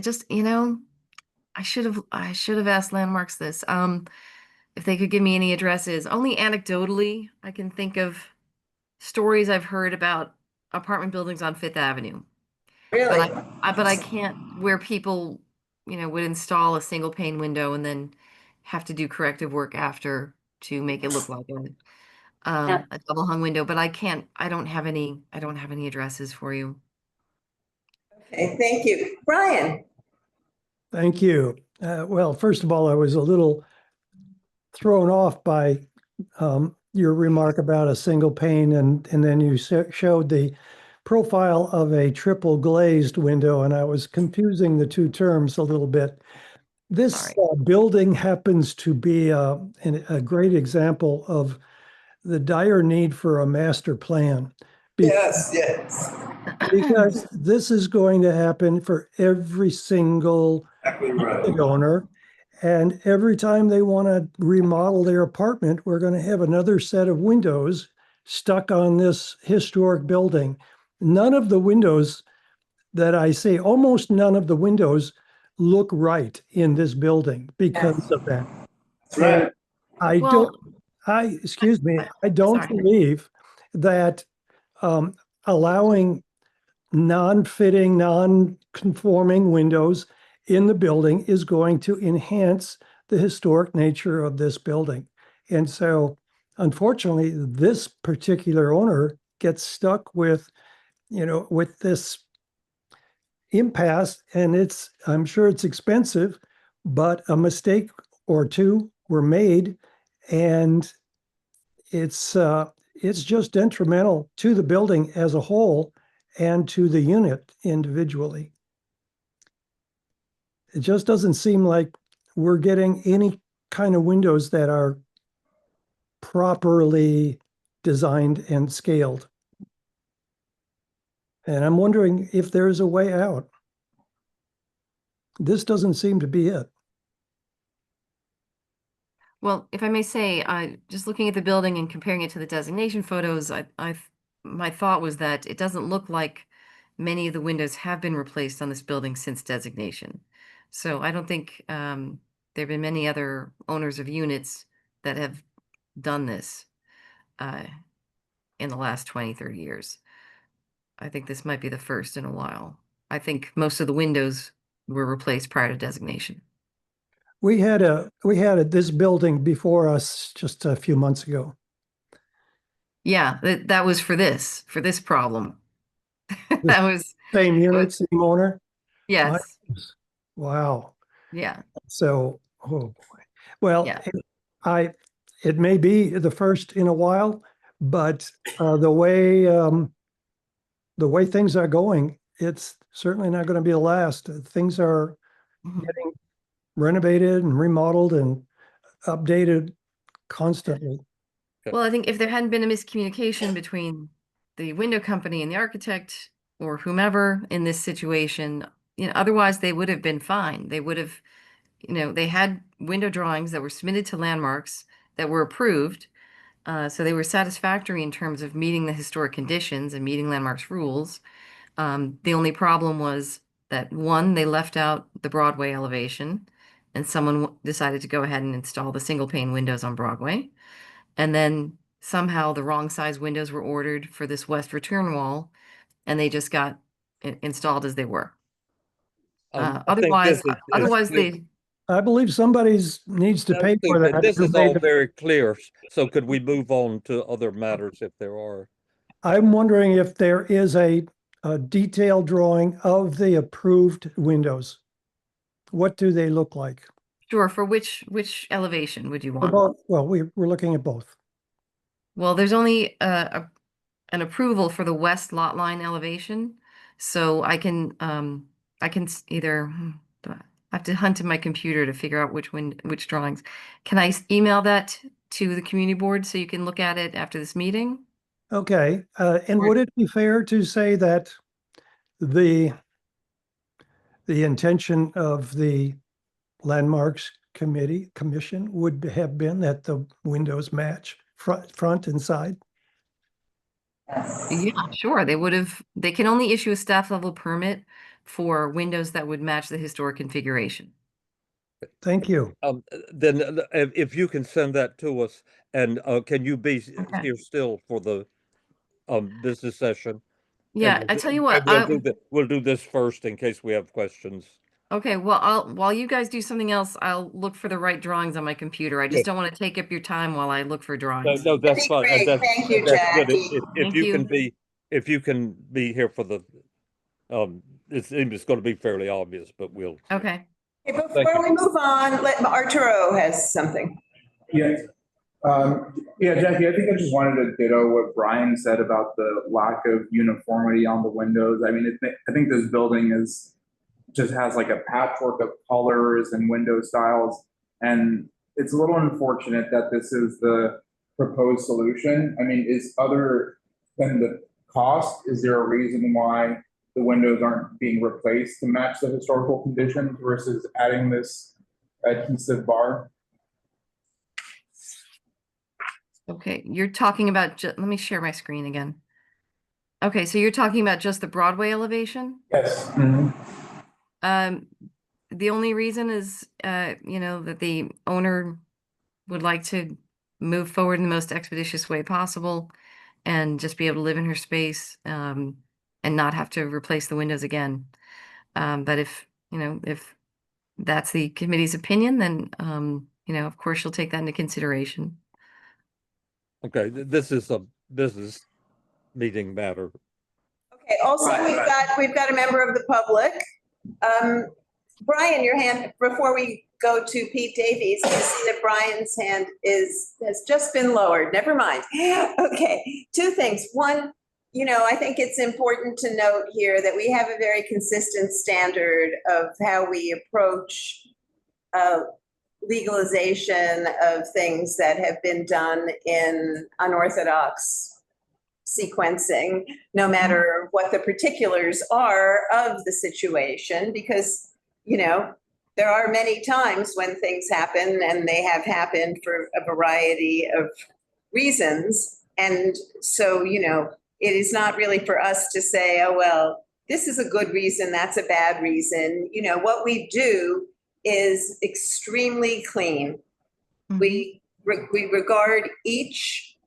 Just, I should have asked Landmarks this. If they could give me any addresses. Only anecdotally, I can think of stories I've heard about apartment buildings on Fifth Avenue. Really? But I can't, where people, would install a single pane window and then have to do corrective work after to make it look like a double hung window. But I don't have any addresses for you. Okay, thank you. Brian? Thank you. Well, first of all, I was a little thrown off by your remark about a single pane, and then you showed the profile of a triple glazed window, and I was confusing the two terms a little bit. This building happens to be a great example of the dire need for a master plan. Yes. Because this is going to happen for every single Exactly right. owner. And every time they want to remodel their apartment, we're going to have another set of windows stuck on this historic building. None of the windows that I see, almost none of the windows look right in this building because of that. That's right. I don't believe that allowing non-fitting, non-conforming windows in the building is going to enhance the historic nature of this building. And so, unfortunately, this particular owner gets stuck with, with this impasse, and I'm sure it's expensive, but a mistake or two were made, and it's just detrimental to the building as a whole and to the unit individually. It just doesn't seem like we're getting any kind of windows that are properly designed and scaled. And I'm wondering if there is a way out. This doesn't seem to be it. Well, if I may say, just looking at the building and comparing it to the designation photos, my thought was that it doesn't look like many of the windows have been replaced on this building since designation. So I don't think there have been many other owners of units that have done this in the last 20, 30 years. I think this might be the first in a while. I think most of the windows were replaced prior to designation. We had this building before us just a few months ago. Yeah, that was for this problem. That was Same unit, same owner? yes. Wow. Yeah. So, oh boy. Well, Yeah. it may be the first in a while, but the way things are going, it's certainly not going to be the last. Things are getting renovated and remodeled and updated constantly. Well, I think if there hadn't been a miscommunication between the window company and the architect or whomever in this situation, otherwise they would have been fine. They would have, they had window drawings that were submitted to landmarks that were approved. So they were satisfactory in terms of meeting the historic conditions and meeting landmarks rules. The only problem was that one, they left out the Broadway elevation and someone decided to go ahead and install the single pane windows on Broadway. And then somehow the wrong size windows were ordered for this west return wall and they just got installed as they were. Otherwise I believe somebody needs to pay for that. This is all very clear. So could we move on to other matters if there are? I'm wondering if there is a detailed drawing of the approved windows. What do they look like? Sure. For which elevation would you want? Well, we're looking at both. Well, there's only an approval for the west lot line elevation. So I can either I have to hunt in my computer to figure out which drawings. Can I email that to the community board so you can look at it after this meeting? Okay. And would it be fair to say that the intention of the landmarks commission would have been that the windows match front and side? Yeah, sure. They can only issue a staff level permit for windows that would match the historic configuration. Thank you. Then if you can send that to us, and can you be here still for the business session? Yeah, I tell you what, we'll do this first in case we have questions. Okay, well, while you guys do something else, I'll look for the right drawings on my computer. I just don't want to take up your time while I look for drawings. No, that's fine. Thank you, Jackie. If you can be here for the, it's going to be fairly obvious, but we'll. Okay. Hey, before we move on, Arturo has something. Yeah. Jackie, I think I just wanted to ditto what Brian said about the lack of uniformity on the windows. I mean, I think this building just has like a patchwork of colors and window styles. And it's a little unfortunate that this is the proposed solution. I mean, other than the cost, is there a reason why the windows aren't being replaced to match the historical conditions versus adding this adhesive bar? Okay, you're talking about, let me share my screen again. Okay, so you're talking about just the Broadway elevation? Yes. The only reason is, that the owner would like to move forward in the most expeditious way possible and just be able to live in her space, and not have to replace the windows again. But if that's the committee's opinion, then, of course she'll take that into consideration. Okay, this is a business meeting matter. Okay, also we've got a member of the public. Brian, your hand, before we go to Pete Davies, I see that Brian's hand has just been lowered. Never mind. Okay, two things. One, I think it's important to note here that we have a very consistent standard of how we approach legalization of things that have been done in unorthodox sequencing, no matter what the particulars are of the situation, because, you know, there are many times when things happen and they have happened for a variety of reasons. And so, you know, it is not really for us to say, oh, well, this is a good reason, that's a bad reason. You know, what we do is extremely clean. We regard each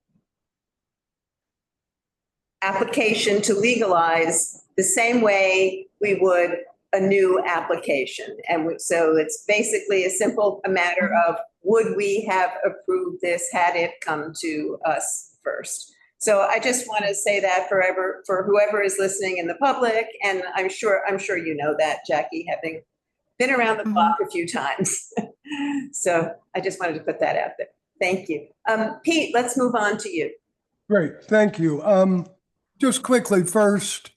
application to legalize the same way we would a new application. And so it's basically a matter of, would we have approved this had it come to us first? So I just want to say that for whoever is listening in the public, and I'm sure you know that, Jackie, having been around the block a few times. So I just wanted to put that out there. Thank you. Pete, let's move on to you. Great, thank you. Just quickly first,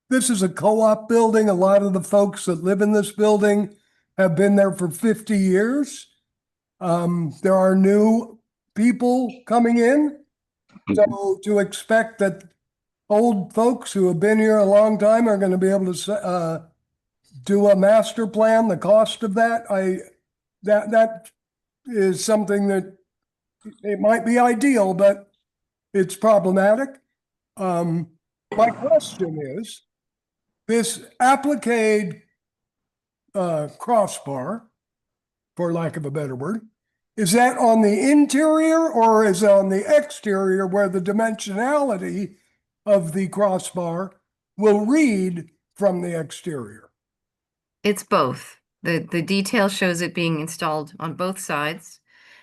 this is a co-op building. A lot of the folks that live in this building have been there for 50 years. There are new people coming in. So to expect that old folks who have been here a long time are going to be able to do a master plan, the cost of that, that is something that it might be ideal, but it's problematic. My question is, this applique crossbar, for lack of a better word, is that on the interior or is it on the exterior where the dimensionality of the crossbar will read from the exterior? It's both. The detail shows it being installed on both sides.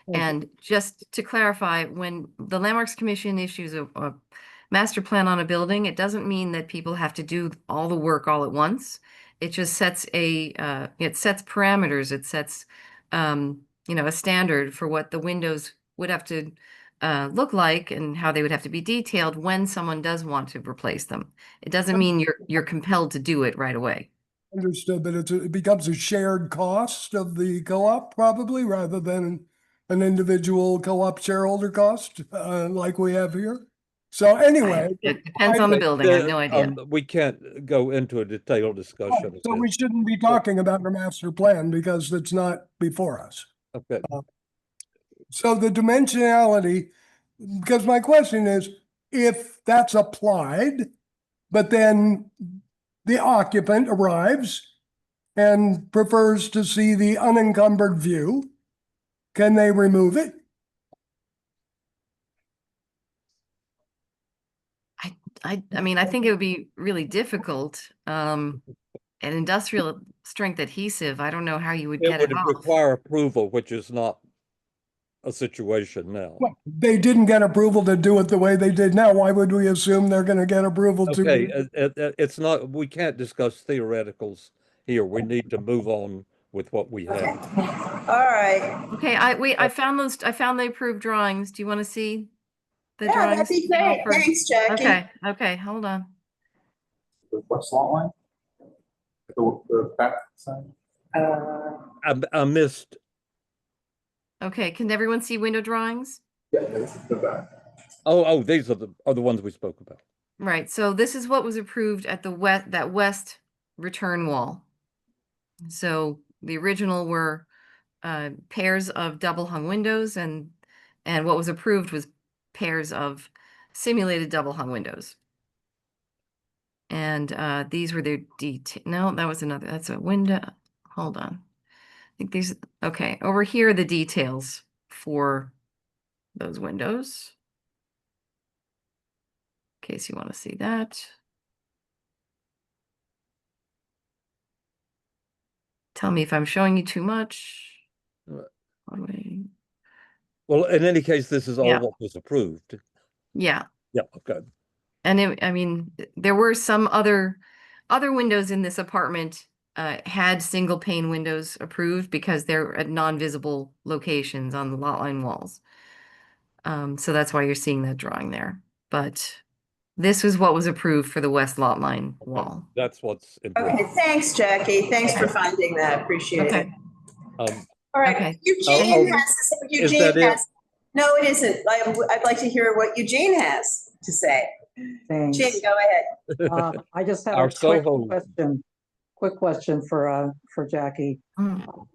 Okay. And just to clarify, when the Landmarks Commission issues a master plan on a building, it doesn't mean that people have to do all the work all at once. It just sets it sets parameters. It sets, you know, a standard for what the windows would have to look like and how they would have to be detailed when someone does want to replace them. It doesn't mean you're compelled to do it right away. Understood, but it becomes a shared cost of the co-op probably, rather than an individual co-op shareholder cost like we have here. So anyway. It depends on the building. I have no idea. We can't go into a detailed discussion. Right, so we shouldn't be talking about the master plan because it's not before us. Okay. So the dimensionality, because my question is, if that's applied, but then the occupant arrives and prefers to see the unencumbered view, can they remove it? I mean, I think it would be really difficult. An industrial strength adhesive, I don't know how you would get it off. It would require approval, which is not a situation now. Well, they didn't get approval to do it the way they did now. Why would we assume they're going to get approval to? Okay, it's not, we can't discuss theoreticals here. We need to move on with what we have. All right. Okay, I found the approved drawings. Do you want to see the Yeah, drawings? that'd be great. Thanks, Jackie. Okay, hold on. The west lot line? The back side? I missed. Okay, can everyone see window drawings? Yeah, this is the back. Oh, these are the ones we spoke about. Right, so this is what was approved at the west return wall. So the original were pairs of double hung windows, and what was approved was pairs of simulated double hung windows. And these were their detail. No, that was another. That's a window. Hold on. I think these. Okay, over here are the details for those windows. In case you want to see that. Tell me if I'm showing you too much. Well, in any case, this is all Yeah. what was approved. Yeah. Yeah, okay. And I mean, there were some other windows in this apartment had single pane windows approved because they're at non-visible locations on the lot line walls. So that's why you're seeing that drawing there. But this was what was approved for the west lot line wall. That's what's important. Okay, thanks, Jackie. Thanks for finding that. Appreciate it. Okay. All right, Okay. Eugene Oh, has, is Eugene that it? has, no, it isn't. I'd like to hear what Eugene has to say. Thanks. Eugene, go ahead. I just had Our a quick SoHo. question for Jackie. Mm.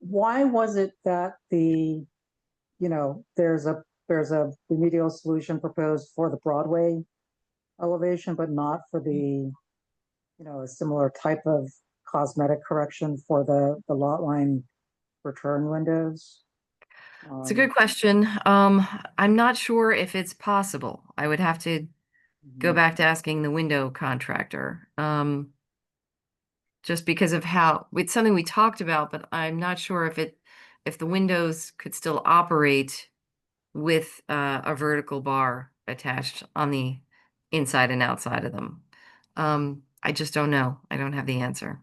Why was it that there's a remedial solution proposed for the Broadway elevation, but not for the, a similar type of cosmetic correction for the lot line return windows? It's a good question. I'm not sure if it's possible. I would have to go back to asking the window contractor. Just because of how it's something we talked about, but I'm not sure if the windows could still operate with a vertical bar attached on the inside and outside of them. I just don't know. I don't have the answer.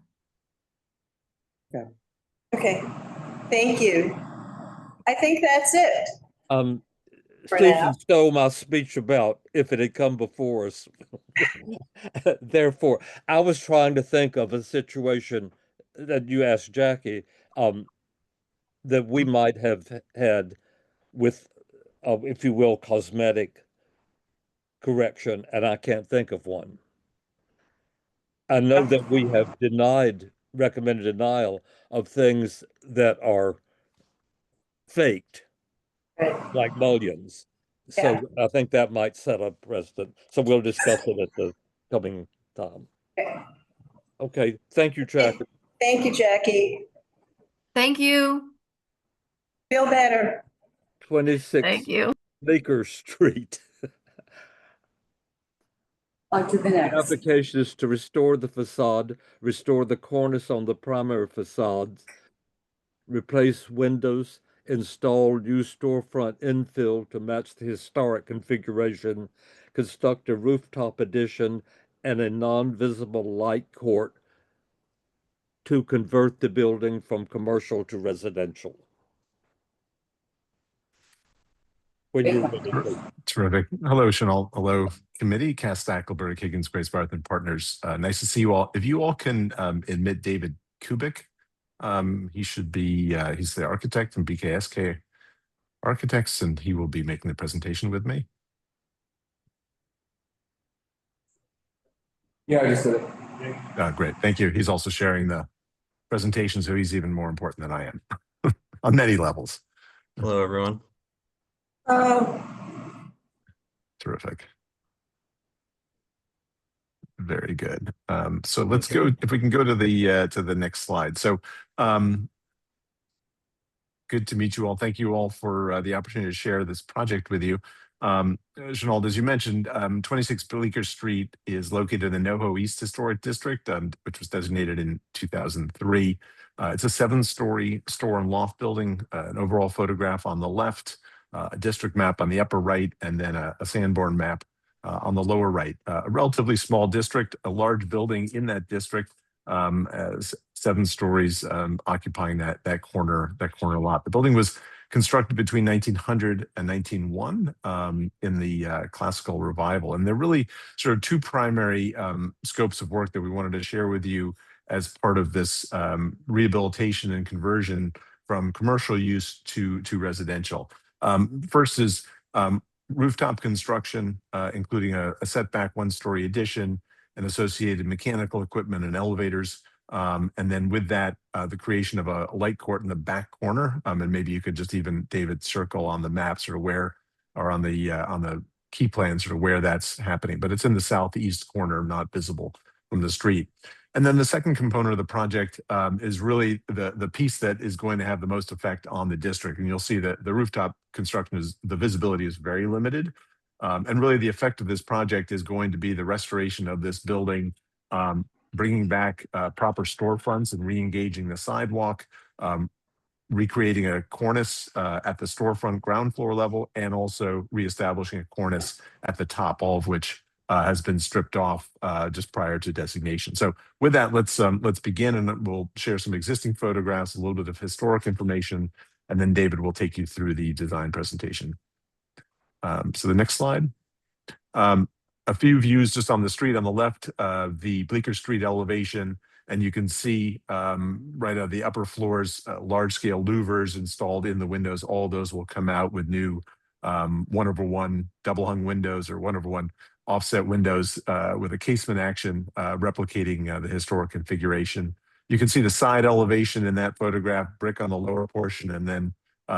Okay, thank you. I think that's it. For Stephen now. stole my speech about if it had come before us. Therefore, I was trying to think of a situation that you asked Jackie, that we might have had with, if you will, cosmetic correction, and I can't think of one. I know that we have recommended denial of things that are faked, Right. like mullions. So I think that might set a precedent. So we'll discuss it at the coming time. Okay, thank you, Jackie. Thank you, Jackie. Thank you. Feel better. 26 Thank you. Bleecker Street. On to the next. Application is to restore the facade, restore the cornice on the primary facades, replace windows, install new storefront infill to match the historic configuration, construct a rooftop addition and a non-visible light court to convert the building from commercial to residential. When you're ready, please. Terrific. Hello, Chanel. Hello, committee. Cass Stackelberg, Higgins, Grace Barth, and partners. Nice to see you all. If you all can admit David Kubik, he should be, he's the architect from BKSK Architects, and he will be making the presentation with me. Yeah, I just did it. Great. Thank you. He's also sharing the presentation, so he's even more important than I am on many levels. Hello, everyone. Terrific. Very good. So let's go, if we can go to the next slide. So good to meet you all. Thank you all for the opportunity to share this project with you. Jeanald, as you mentioned, 26 Bleecker Street is located in the NoHo East Historic District, which was designated in 2003. It's a 7-story store and loft building, an overall photograph on the left, a district map on the upper right, and then a Sanborn map on the lower right. A relatively small district, a large building in that district, as 7 stories occupying that corner lot. The building was constructed between 1900 and 1901 in the classical revival. And there are really sort of 2 primary scopes of work that we wanted to share with you as part of this rehabilitation and conversion from commercial use to residential. First is rooftop construction, including a setback 1-story addition and associated mechanical equipment and elevators. And then with that, the creation of a light court in the back corner. And maybe you could just even, David, circle on the map sort of where, or on the key plan sort of where that's happening. But it's in the southeast corner, not visible from the street. And then the second component of the project is really the piece that is going to have the most effect on the district. And you'll see that the rooftop construction the visibility is very limited. And really the effect of this project is going to be the restoration of this building, bringing back proper storefronts and re-engaging the sidewalk, recreating a cornice at the storefront ground floor level, and also reestablishing a cornice at the top, all of which has been stripped off just prior to designation. So with that, let's begin, and we'll share some existing photographs, a little bit of historic information, and then David will take you through the design presentation. So the next slide. A few views just on the street on the left, the Bleecker Street elevation And you can see right on the upper floors, large-scale louvers installed in the windows. All those will come out with new 1/1 double-hung windows or 1/1 offset windows with a casement action replicating the historic configuration. You can see the side elevation in that photograph, brick on the lower portion and then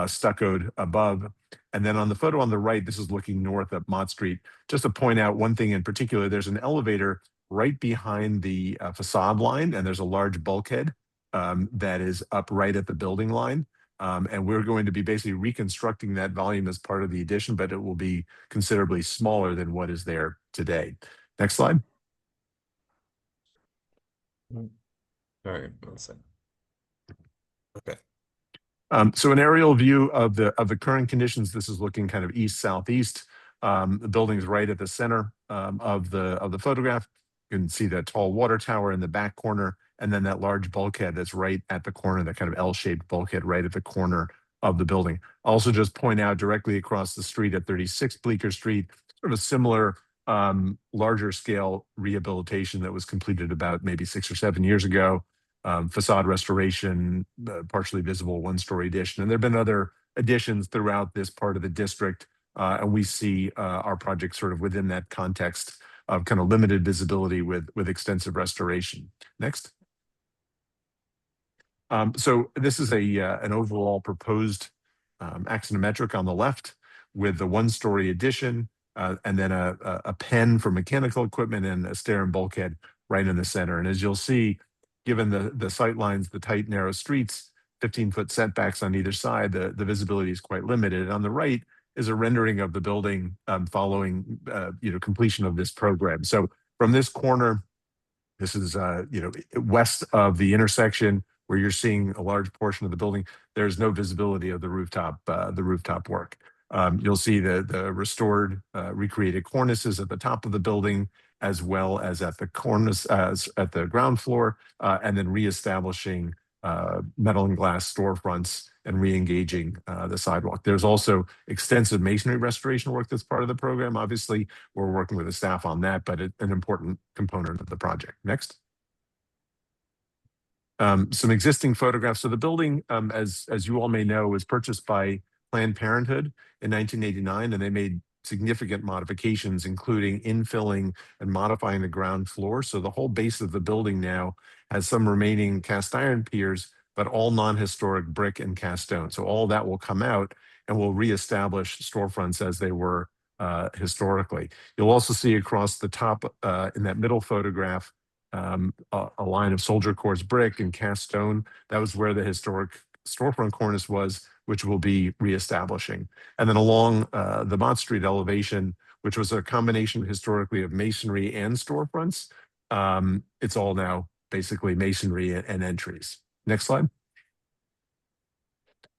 stuccoed above. And then on the photo on the right, this is looking north up Mott Street. Just to point out one thing in particular, there's an elevator right behind the facade line, and there's a large bulkhead that is up right at the building line. And we're going to be basically reconstructing that volume as part of the addition, but it will be considerably smaller than what is there today. Next slide. All right, 1 second. Okay. So an aerial view of the current conditions. This is looking kind of east southeast. The building's right at the center of the photograph. You can see that tall water tower in the back corner, and then that large bulkhead that's right at the corner, that kind of L-shaped bulkhead right at the corner of the building. I'll also just point out directly across the street at 36 Bleecker Street, sort of a similar larger scale rehabilitation that was completed about maybe 6 or 7 years ago. Facade restoration, partially visible one-story addition. And there have been other additions throughout this part of the district. And we see our project sort of within that context of kind of limited visibility with extensive restoration. Next. So this is an overall proposed axonometric on the left with the one-story addition and then a pen for mechanical equipment and a stair and bulkhead right in the center. And as you'll see, given the sight lines, the tight, narrow streets, 15-foot setbacks on either side, the visibility is quite limited. And on the right is a rendering of the building following completion of this program. So from this corner, this is west of the intersection where you're seeing a large portion of the building. There's no visibility of the rooftop work. You'll see the restored, recreated cornices at the top of the building, as well as at the cornice, at the ground floor, and then reestablishing metal and glass storefronts and re-engaging the sidewalk. There's also extensive masonry restoration work that's part of the program. Obviously, we're working with the staff on that, but an important component of the project. Next. Some existing photographs. So the building, as you all may know, was purchased by Planned Parenthood in 1989, and they made significant modifications, including infilling and modifying the ground floor. So the whole base of the building now has some remaining cast iron piers, but all non-historic brick and cast stone. So all that will come out and will reestablish storefronts as they were historically. You'll also see across the top in that middle photograph a line of soldier quartz brick and cast stone. That was where the historic storefront cornice was, which will be reestablishing. And then along the Mott Street elevation, which was a combination historically of masonry and storefronts, it's all now basically masonry and entries. Next slide.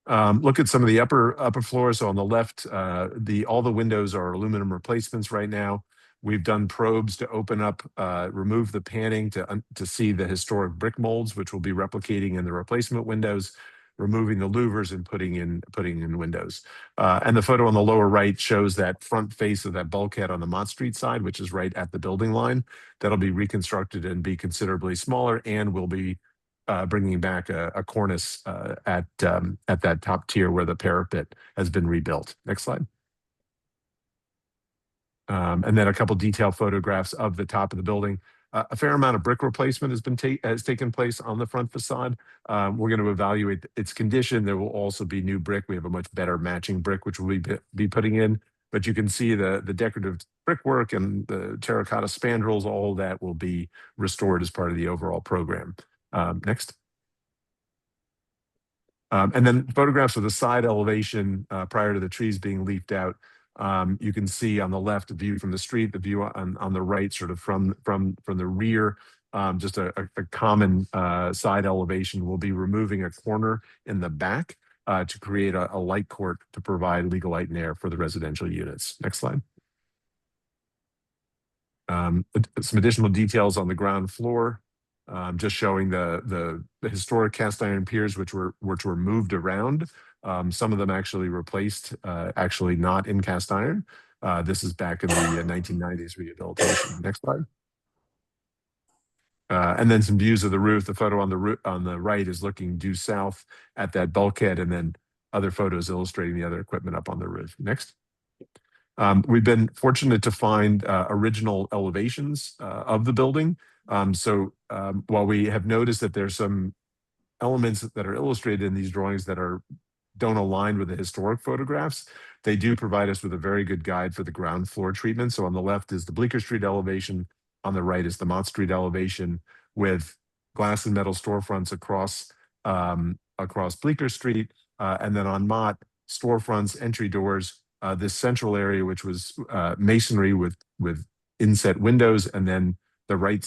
Look at some of the upper floors. So on the left, all the windows are aluminum replacements right now. We've done probes to open up, remove the panning to see the historic brick molds, which will be replicating in the replacement windows, removing the louvers and putting in windows. And the photo on the lower right shows that front face of that bulkhead on the Mott Street side, which is right at the building line. That'll be reconstructed and be considerably smaller, and will be bringing back a cornice at that top tier where the parapet has been rebuilt. Next slide. And then a couple detailed photographs of the top of the building. A fair amount of brick replacement has taken place on the front facade. We're going to evaluate its condition. There will also be new brick. We have a much better matching brick, which we'll be putting in. But you can see the decorative brickwork and the terracotta spandrels, all that will be restored as part of the overall program. Next. And then photographs of the side elevation prior to the trees being leafed out. You can see on the left a view from the street, the view on the right, sort of from the rear. Just a common side elevation. We'll be removing a corner in the back to create a light court to provide legal light and air for the residential units. Next slide. Some additional details on the ground floor. Just showing the historic cast iron piers, which were moved around. Some of them actually replaced, actually not in cast iron. This is back in the 1990s rehabilitation. Next slide. And then some views of the roof. The photo on the right is looking due south at that bulkhead, and then other photos illustrating the other equipment up on the roof. Next. We've been fortunate to find original elevations of the building. While we have noticed that there's some elements that are illustrated in these drawings that don't align with the historic photographs, they do provide us with a very good guide for the ground floor treatment. So on the left is the Bleecker Street elevation. On the right is the Mott Street elevation with glass and metal storefronts across Bleecker Street. And then on Mott, storefronts, entry doors, this central area, which was masonry with inset windows, and then the right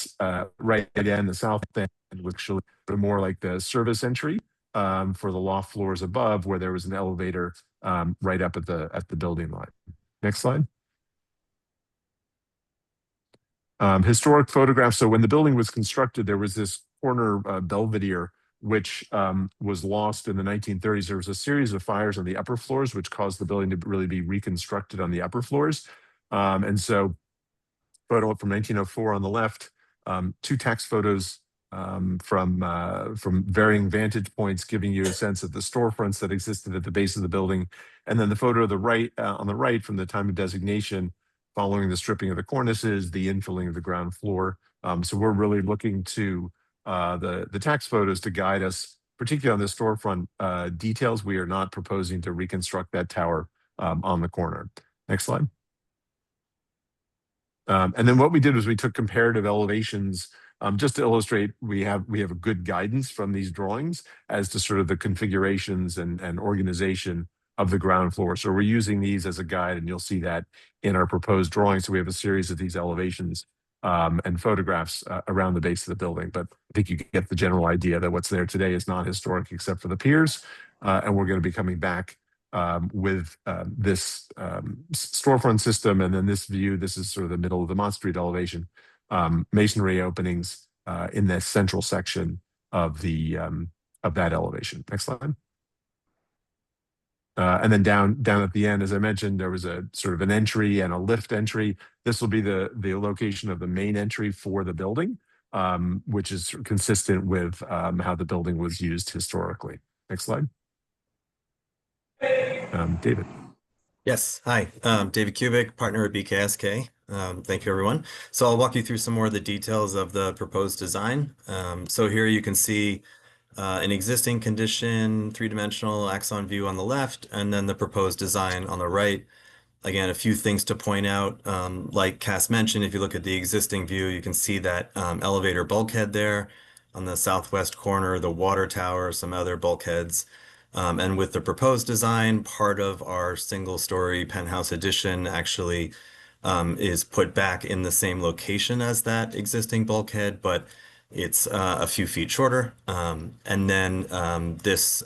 again, the south end, which was more like the service entry for the loft floors above, where there was an elevator right up at the building line. Next slide. Historic photographs. So when the building was constructed, there was this corner belvedere which was lost in the 1930s. There was a series of fires on the upper floors, which caused the building to really be reconstructed on the upper floors. And so, photo from 1904 on the left, two text photos from varying vantage points, giving you a sense of the storefronts that existed at the base of the building. And then the photo of the right on the right from the time of designation, following the stripping of the cornices, the infilling of the ground floor. So we're really looking to the tax photos to guide us, particularly on the storefront details. We are not proposing to reconstruct that tower on the corner. Next slide. And then what we did was we took comparative elevations just to illustrate we have a good guidance from these drawings as to sort of the configurations and organization of the ground floor. So we're using these as a guide, and you'll see that in our proposed drawings. So we have a series of these elevations and photographs around the base of the building. But I think you get the general idea that what's there today is not historic except for the piers. And we're going to be coming back with this storefront system. And then this view, this is sort of the middle of the Mott Street elevation, masonry openings in this central section of that elevation. Next slide. And then down at the end, as I mentioned, there was a sort of an entry and a lift entry. This will be the location of the main entry for the building, which is consistent with how the building was used historically. Next slide. David. Yes, hi, David Kubik, partner at BKSK. Thank you, everyone. So I'll walk you through some more of the details of the proposed design. So here you can see an existing condition, three-dimensional axon view on the left, and then the proposed design on the right. Again, a few things to point out. Like Cass mentioned, if you look at the existing view, you can see that elevator bulkhead there on the southwest corner, the water tower, some other bulkheads. And with the proposed design, part of our single-story penthouse addition actually is put back in the same location as that existing bulkhead, but it's a few feet shorter. And then this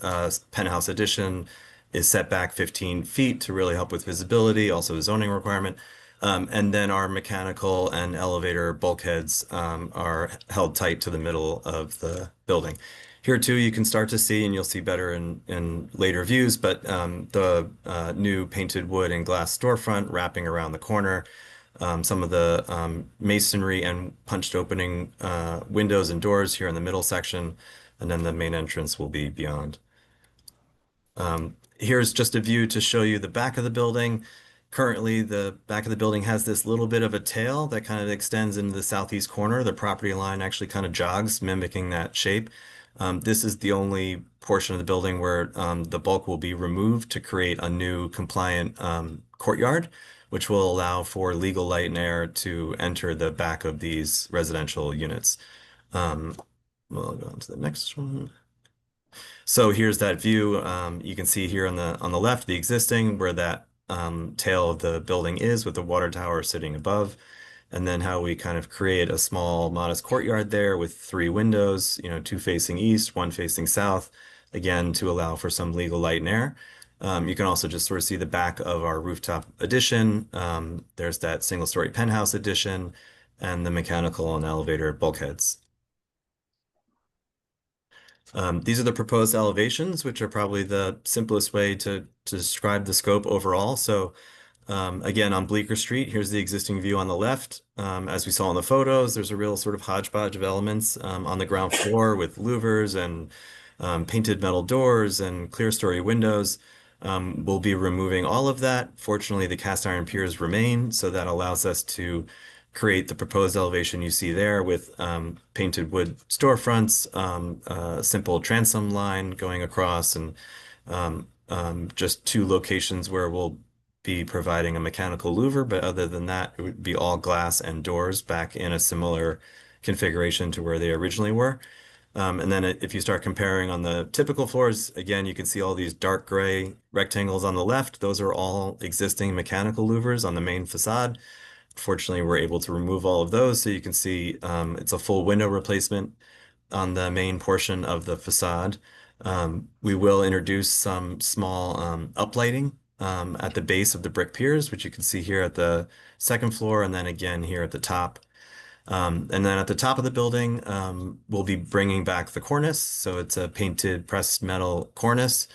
penthouse addition is set back 15 feet to really help with visibility, also a zoning requirement. And then our mechanical and elevator bulkheads are held tight to the middle of the building. Here too, you can start to see, and you'll see better in later views, but the new painted wood and glass storefront wrapping around the corner, some of the masonry and punched opening windows and doors here in the middle section, and then the main entrance will be beyond. Here's just a view to show you the back of the building. Currently, the back of the building has this little bit of a tail that kind of extends into the southeast corner. The property line actually kind of jogs, mimicking that shape. This is the only portion of the building where the bulk will be removed to create a new compliant courtyard, which will allow for legal light and air to enter the back of these residential units. We'll go on to the next one. So here's that view. You can see here on the left, the existing, where that tail of the building is with the water tower sitting above. And then how we kind of create a small modest courtyard there with 3 windows, two facing east, one facing south, again, to allow for some legal light and air. You can also just sort of see the back of our rooftop addition. There's that single-story penthouse addition and the mechanical and elevator bulkheads. These are the proposed elevations, which are probably the simplest way to describe the scope overall. So Again, on Bleecker Street, here's the existing view on the left. As we saw in the photos, there's a real sort of hodgepodge of elements on the ground floor with louvers and painted metal doors and clear story windows. We'll be removing all of that. Fortunately, the cast iron piers remain, so that allows us to create the proposed elevation you see there with painted wood storefronts, a simple transom line going across, and just two locations where we'll be providing a mechanical louver, but other than that, it would be all glass and doors back in a similar configuration to where they originally were. And then if you start comparing on the typical floors, again, you can see all these dark gray rectangles on the left. Those are all existing mechanical louvers on the main facade. Fortunately, we're able to remove all of those. So you can see it's a full window replacement on the main portion of the facade. We will introduce some small uplighting at the base of the brick piers, which you can see here at the second floor, and then again here at the top. And then at the top of the building, we'll be bringing back the cornice. So it's a painted pressed metal cornice.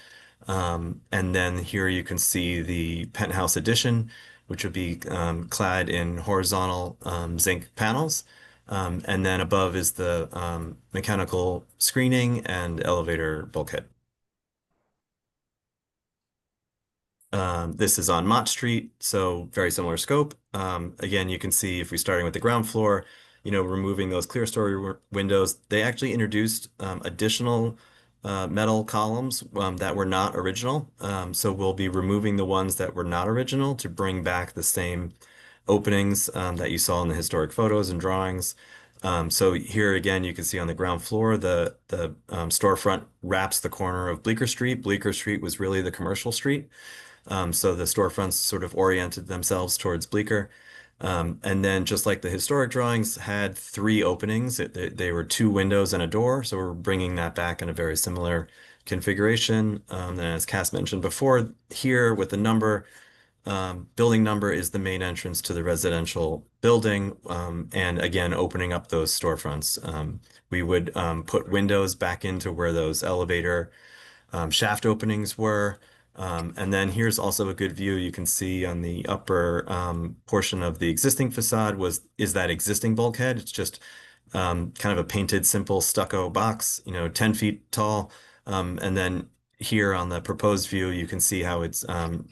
And then here you can see the penthouse addition, which would be clad in horizontal zinc panels. And then above is the mechanical screening and elevator bulkhead. This is on Mott Street, so very similar scope. Again, you can see if we're starting with the ground floor, removing those clear story windows, they actually introduced additional metal columns that were not original. So we'll be removing the ones that were not original to bring back the same openings that you saw in the historic photos and drawings. So here again, you can see on the ground floor, the storefront wraps the corner of Bleecker Street. Bleecker Street was really the commercial street. So the storefronts sort of oriented themselves towards Bleecker. And then just like the historic drawings had 3 openings, they were 2 windows and a door. So we're bringing that back in a very similar configuration. And as Cass mentioned before, here with the number, building number is the main entrance to the residential building. And again, opening up those storefronts. We would put windows back into where those elevator shaft openings were. And then here's also a good view you can see on the upper portion of the existing facade is that existing bulkhead. It's just kind of a painted simple stucco box, 10 feet tall. And then here on the proposed view, you can see how it's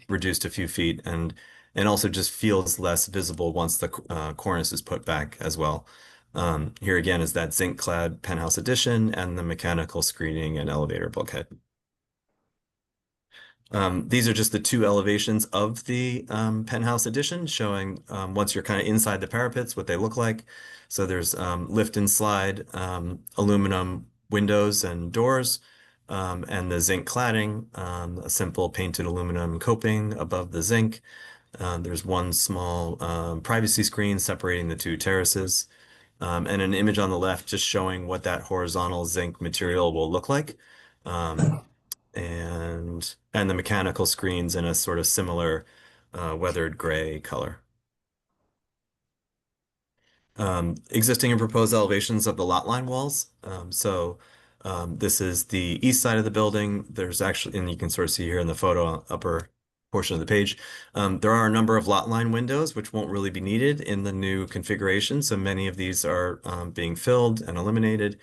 reduced a few feet and also just feels less visible once the cornice is put back as well. Here again is that zinc clad penthouse addition and the mechanical screening and elevator bulkhead. These are just the 2 elevations of the penthouse addition, showing once you're kind of inside the parapets, what they look like. So there's lift and slide aluminum windows and doors, and the zinc cladding, a simple painted aluminum coping above the zinc. There's one small privacy screen separating the 2 terraces, and an image on the left just showing what that horizontal zinc material will look like. And the mechanical screens in a sort of similar weathered gray color. Existing and proposed elevations of the lot line walls. This is the east side of the building. There's actually, and you can sort of see here in the photo upper portion of the page, there are a number of lot line windows which won't really be needed in the new configuration. So many of these are being filled and eliminated,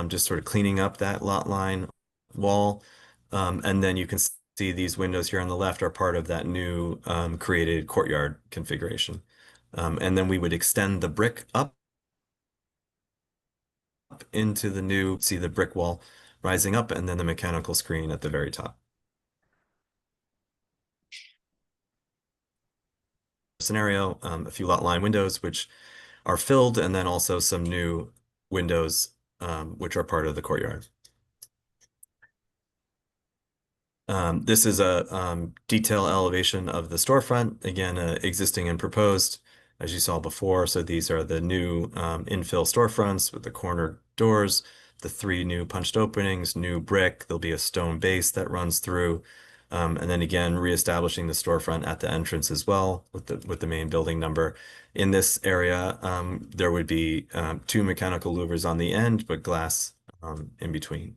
just sort of cleaning up that lot line wall. And then you can see these windows here on the left are part of that new created courtyard configuration. And then we would extend the brick up into the new, see the brick wall rising up, and then the mechanical screen at the very top. Scenario, a few lot line windows which are filled, and then also some new windows which are part of the courtyard. This is a detail elevation of the storefront, again, existing and proposed, as you saw before. So these are the new infill storefronts with the corner doors, the 3 new punched openings, new brick. There'll be a stone base that runs through. And then again, reestablishing the storefront at the entrance as well with the main building number. In this area, there would be 2 mechanical louvers on the end, but glass in between.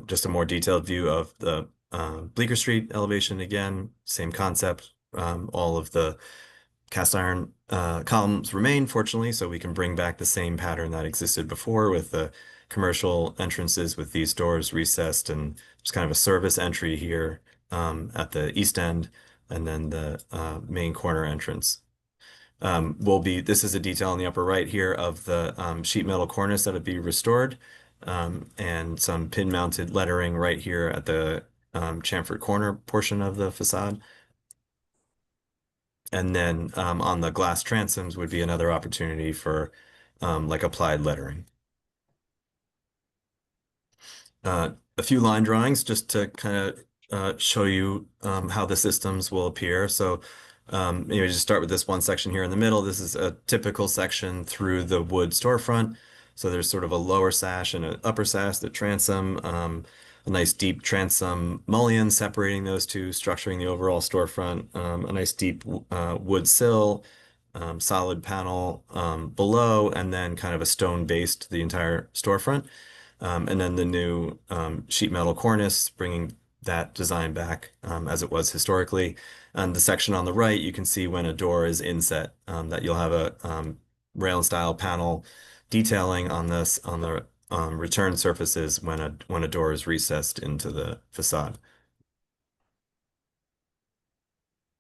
Just a more detailed view of the Bleecker Street elevation, again, same concept. All of the cast iron columns remain, fortunately, so we can bring back the same pattern that existed before with the commercial entrances with these doors recessed and just kind of a service entry here at the east end, and then the main corner entrance. This is a detail in the upper right here of the sheet metal cornice that would be restored, and some pin mounted lettering right here at the chamfered corner portion of the facade. And then on the glass transoms would be another opportunity for like applied lettering. A few line drawings just to kind of show you how the systems will appear. So just start with this one section here in the middle. This is a typical section through the wood storefront. So there's sort of a lower sash and an upper sash, the transom, a nice deep transom mullion separating those two, structuring the overall storefront, a nice deep wood sill, solid panel below, and then kind of a stone base to the entire storefront. And then the new sheet metal cornice, bringing that design back as it was historically. And the section on the right, you can see when a door is inset, that you'll have a rail style panel detailing on this on the return surfaces when a door is recessed into the facade.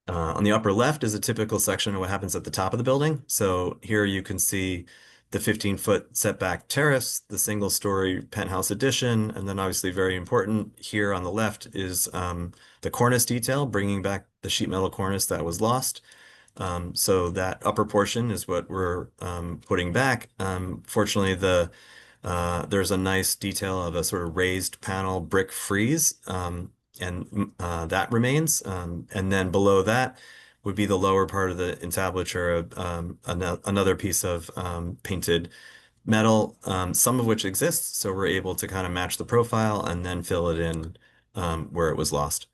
On the upper left is a typical section of what happens at the top of the building. So here you can see the 15-foot setback terrace, the single-story penthouse addition, and then obviously very important here on the left is the cornice detail, bringing back the sheet metal cornice that was lost. So that upper portion is what we're putting back. Fortunately, there's a nice detail of a sort of raised panel brick frieze, and that remains. And then below that would be the lower part of the entablature of another piece of painted metal, some of which exists. So we're able to kind of match the profile and then fill it in where it was lost.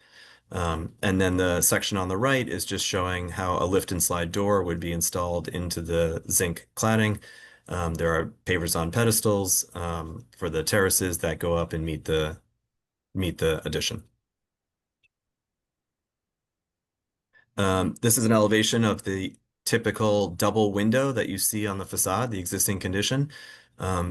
And then the section on the right is just showing how a lift and slide door would be installed into the zinc cladding. There are pavers on pedestals for the terraces that go up and meet the addition. This is an elevation of the typical double window that you see on the facade, the existing condition.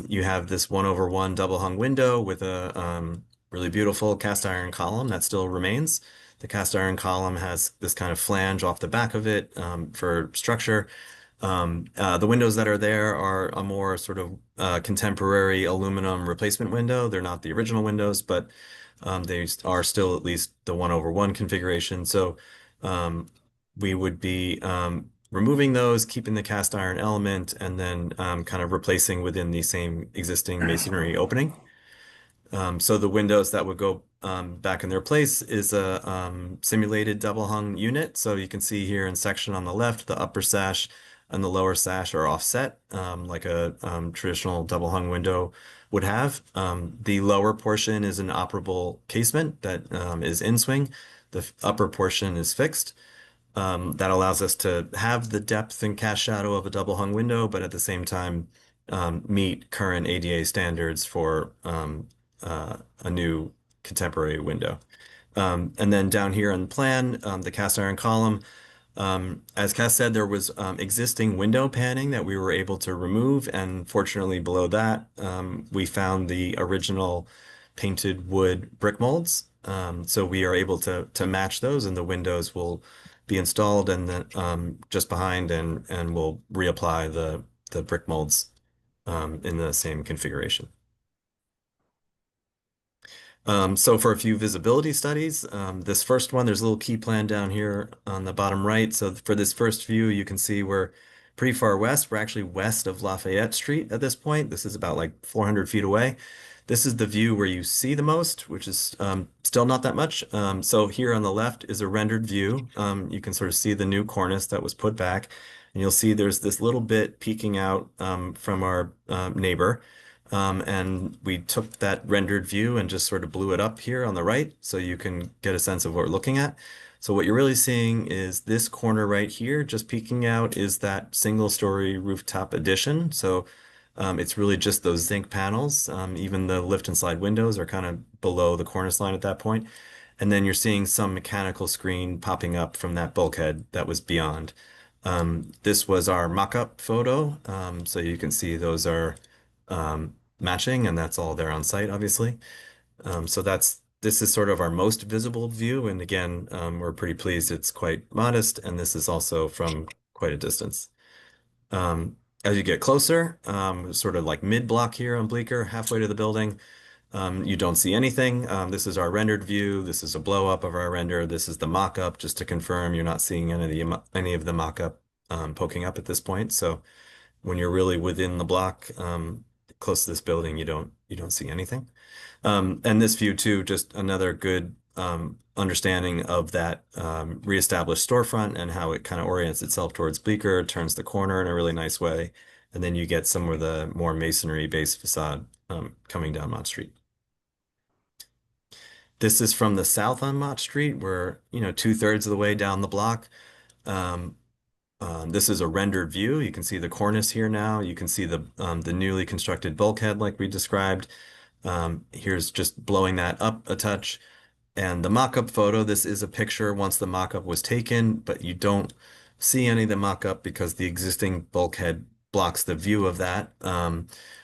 You have this 1/1 double hung window with a really beautiful cast iron column that still remains. The cast iron column has this kind of flange off the back of it for structure. The windows that are there are a more sort of contemporary aluminum replacement window. They're not the original windows, but they are still at least the 1/1 configuration. So we would be removing those, keeping the cast iron element, and then kind of replacing within the same existing masonry opening. So the windows that would go back in their place is a simulated double hung unit. So you can see here in section on the left, the upper sash and the lower sash are offset like a traditional double hung window would have. The lower portion is an operable casement that is in swing. The upper portion is fixed. That allows us to have the depth and cast shadow of a double hung window, but at the same time meet current ADA standards for a new contemporary window. And then down here on the plan, the cast iron column, as Cass said, there was existing window panning that we were able to remove, and fortunately below that we found the original painted wood brick molds. So we are able to match those, and the windows will be installed and then just behind, and we'll reapply the brick molds in the same configuration. So for a few visibility studies, this first one, there's a little key plan down here on the bottom right. So for this first view, you can see we're pretty far west. We're actually west of Lafayette Street at this point. This is about like 400 feet away. This is the view where you see the most, which is still not that much. So here on the left is a rendered view. You can sort of see the new cornice that was put back. And you'll see there's this little bit peeking out from our neighbor. And we took that rendered view and just sort of blew it up here on the right so you can get a sense of what we're looking at. So what you're really seeing is this corner right here, just peeking out, is that single-story rooftop addition. So it's really just those zinc panels. Even the lift and slide windows are kind of below the cornice line at that point. And then you're seeing some mechanical screen popping up from that bulkhead that was beyond. This was our mock-up photo. So you can see those are matching, and that's all there on site, obviously. So this is sort of our most visible view. And again, we're pretty pleased it's quite modest, and this is also from quite a distance. As you get closer, sort of like mid-block here on Bleecker, halfway to the building, you don't see anything. This is our rendered view. This is a blow up of our render. This is the mock-up, just to confirm you're not seeing any of the mock-up poking up at this point. So when you're really within the block, close to this building, you don't see anything. And this view too, just another good understanding of that reestablished storefront and how it kind of orients itself towards Bleecker, turns the corner in a really nice way. And then you get some of the more masonry-based facade coming down Mott Street. This is from the south on Mott Street. We're, 2/3 of the way down the block. This is a rendered view. You can see the cornice here now. You can see the newly constructed bulkhead like we described. Here's just blowing that up a touch. And the mock-up photo, this is a picture once the mock-up was taken, but you don't see any of the mock-up because the existing bulkhead blocks the view of that.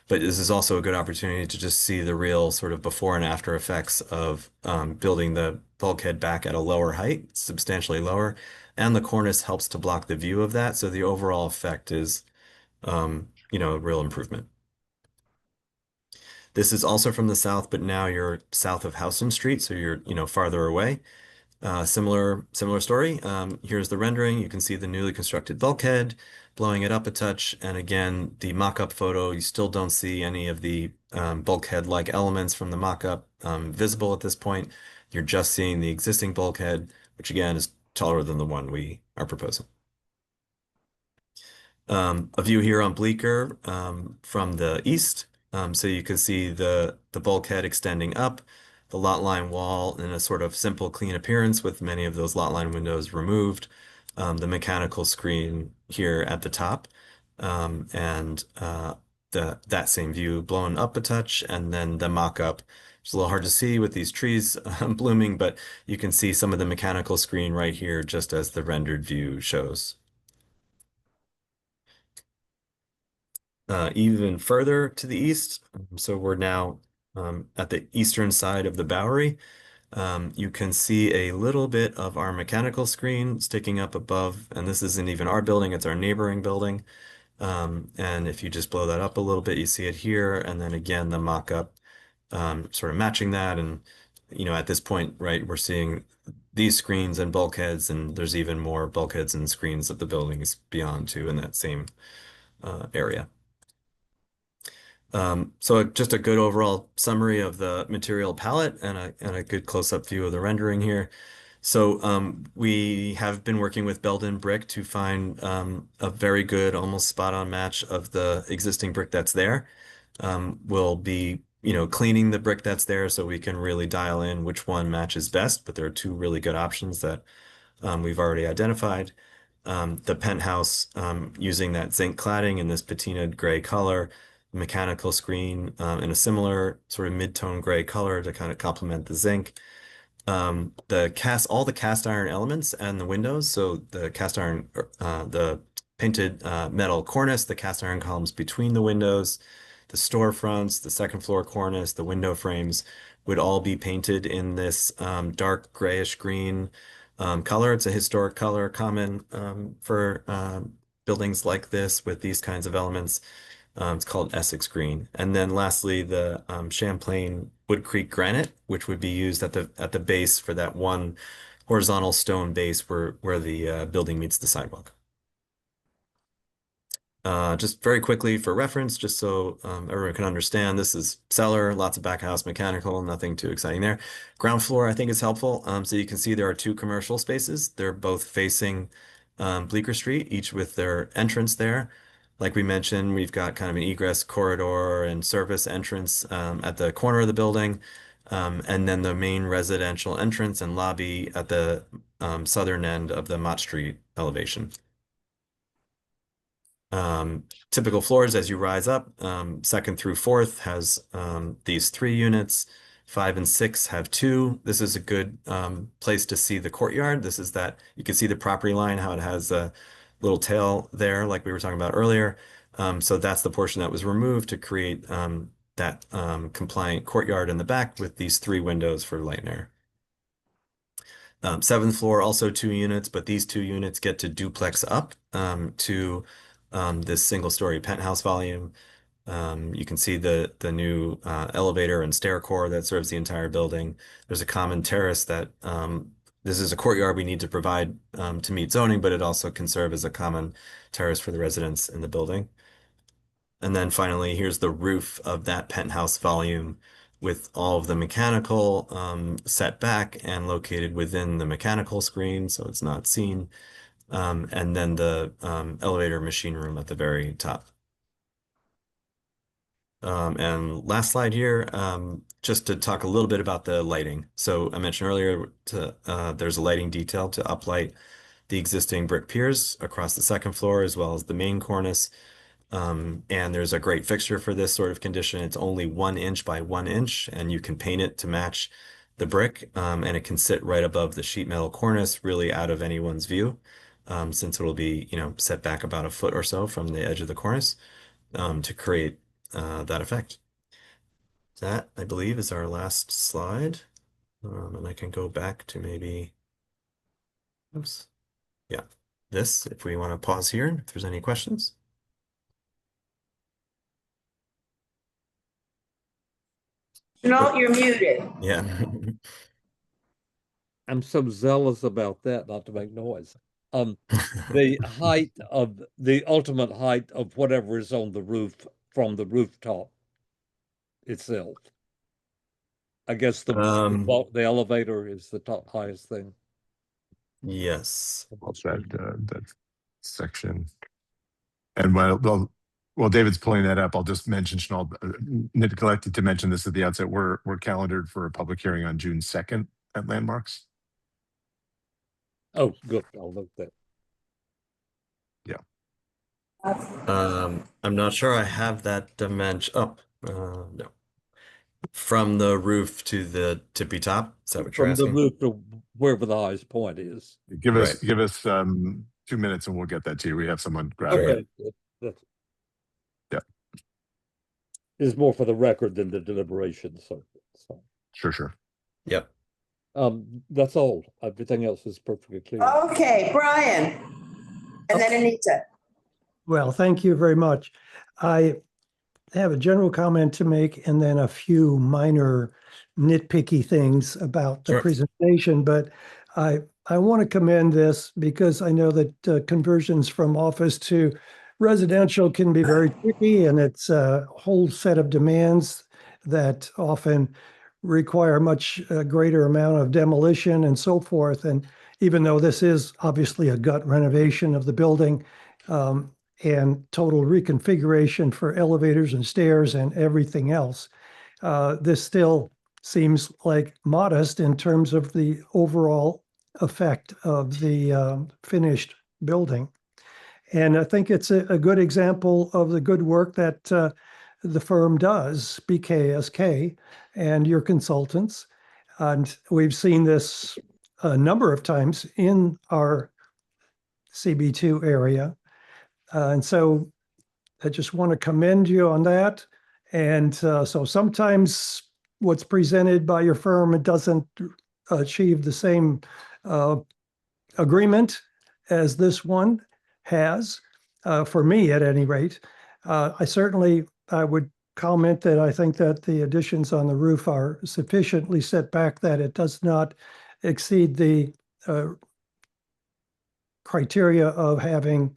But this is also a good opportunity to just see the real sort of before and after effects of building the bulkhead back at a lower height, substantially lower. And the cornice helps to block the view of that. So the overall effect is, a real improvement. This is also from the south, but now you're south of Houston Street, so you're, farther away. Similar story. Here's the rendering. You can see the newly constructed bulkhead, blowing it up a touch. And again, the mock-up photo, you still don't see any of the bulkhead-like elements from the mock-up visible at this point. You're just seeing the existing bulkhead, which again is taller than the one we are proposing. A view here on Bleecker from the east. So you can see the bulkhead extending up, the lot line wall in a sort of simple, clean appearance with many of those lot line windows removed, the mechanical screen here at the top, and that same view blown up a touch, and then the mock-up. It's a little hard to see with these trees blooming, but you can see some of the mechanical screen right here just as the rendered view shows. Even further to the east, so we're now at the eastern side of the Bowery. You can see a little bit of our mechanical screen sticking up above, and this isn't even our building, it's our neighboring building. And if you just blow that up a little bit, you see it here, and then again the mock-up sort of matching that. And at this point, right, we're seeing these screens and bulkheads, and there's even more bulkheads and screens of the buildings beyond too in that same area. So just a good overall summary of the material palette and a good close-up view of the rendering here. So we have been working with Belden Brick to find a very good, almost spot-on match of the existing brick that's there. We'll be, cleaning the brick that's there so we can really dial in which one matches best, but there are two really good options that we've already identified. The penthouse using that zinc cladding in this patinaed gray color, mechanical screen in a similar sort of mid-tone gray color to kind of complement the zinc. All the cast iron elements and the windows. So the cast iron, the painted metal cornice, the cast iron columns between the windows, the storefronts, the second floor cornice, the window frames would all be painted in this dark grayish green color. It's a historic color common for buildings like this with these kinds of elements. It's called Essex Green. And then lastly, the Champlain Wood Creek granite, which would be used at the base for that one horizontal stone base where the building meets the sidewalk. Just very quickly for reference, just so everyone can understand, this is cellar, lots of back house mechanical, nothing too exciting there. Ground floor, I think, is helpful. So you can see there are two commercial spaces. They're both facing Bleecker Street, each with their entrance there. Like we mentioned, we've got kind of an egress corridor and service entrance at the corner of the building, and then the main residential entrance and lobby at the southern end of the Mott Street elevation. Typical floors as you rise up, second through fourth has these 3 units. 5 and 6 have 2. This is a good place to see the courtyard. This is that you can see the property line, how it has a little tail there, like we were talking about earlier. So that's the portion that was removed to create that compliant courtyard in the back with these 3 windows for light and air. 7th floor, also 2 units, but these 2 units get to duplex up to this single-story penthouse volume. You can see the new elevator and stair core that serves the entire building. There's a common terrace that this is a courtyard we need to provide to meet zoning, but it also can serve as a common terrace for the residents in the building. And then finally, here's the roof of that penthouse volume with all of the mechanical set back and located within the mechanical screen, so it's not seen. And then the elevator machine room at the very top. And last slide here, just to talk a little bit about the lighting. So I mentioned earlier there's a lighting detail to uplight the existing brick piers across the 2nd floor as well as the main cornice. And there's a great fixture for this sort of condition. It's only 1 inch by 1 inch, and you can paint it to match the brick, and it can sit right above the sheet metal cornice, really out of anyone's view, since it'll be, set back about a foot or so from the edge of the cornice to create that effect. That, I believe, is our last slide. And I can go back to maybe, oops, yeah, this, if we want to pause here, if there's any questions. No, you're muted. Yeah. I'm so zealous about that, not to make noise. The ultimate height of whatever is on the roof from the rooftop itself. I guess the elevator is the top highest thing. Yes. What's that section? And while David's pulling that up, I'll just mention, Chanel, neglected to mention this at the outset, we're calendared for a public hearing on June 2nd at Landmarks. Oh, good. I'll note that. Yeah. I'm not sure I have that dimension up. No. From the roof to the tippy top. Is that what you're asking? From the roof to wherever the highest point is. Give us 2 minutes and we'll get that to you. We have someone grab it. Okay. Yeah. It's more for the record than the deliberation. So. Sure. Yep. That's all. Everything else is perfectly clear. Okay, Brian. And then Anita. Well, thank you very much. I have a general comment to make and then a few minor nitpicky things about the presentation, but I want to commend this because I know that conversions from office to residential can be very tricky, and it's a whole set of demands that often require much greater amount of demolition and so forth. And even though this is obviously a gut renovation of the building, and total reconfiguration for elevators and stairs and everything else, this still seems like modest in terms of the overall effect of the finished building. And I think it's a good example of the good work that the firm does, BKSK, and your consultants. And we've seen this a number of times in our CB2 area. And so I just want to commend you on that. And so sometimes what's presented by your firm, it doesn't achieve the same agreement as this one has, for me at any rate. I would comment that I think that the additions on the roof are sufficiently set back that it does not exceed the criteria of having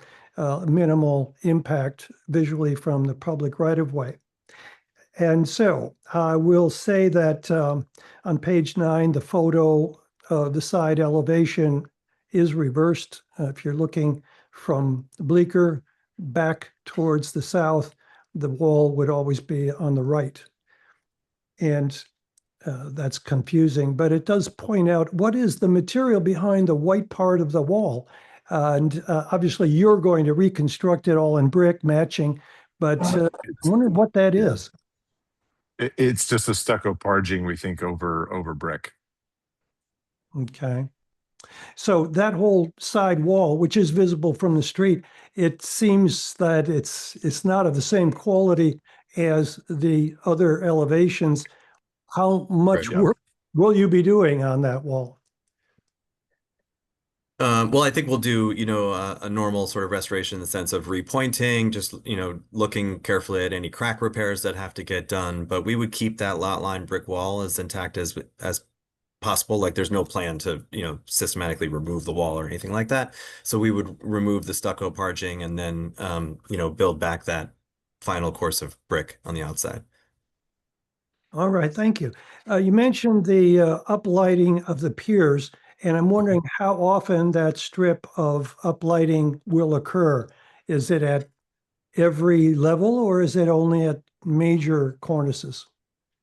minimal impact visually from the public right-of-way. And so I will say that on page 9, the photo of the side elevation is reversed. If you're looking from Bleecker back towards the south, the wall would always be on the right. And that's confusing, but it does point out what is the material behind the white part of the wall. And obviously you're going to reconstruct it all in brick matching, but I wonder what that is. It's just a stucco parging, we think, over brick. Okay. So that whole side wall, which is visible from the street, it seems that it's not of the same quality as the other elevations. How much Right, yeah. work will you be doing on that wall? Well, I think we'll do, a normal sort of restoration in the sense of repointing, just, looking carefully at any crack repairs that have to get done. But we would keep that lot line brick wall as intact as possible. Like there's no plan to, systematically remove the wall or anything like that. So we would remove the stucco parging and then, build back that final course of brick on the outside. All right, thank you. You mentioned the uplighting of the piers, and I'm wondering how often that strip of uplighting will occur. Is it at every level or is it only at major cornices?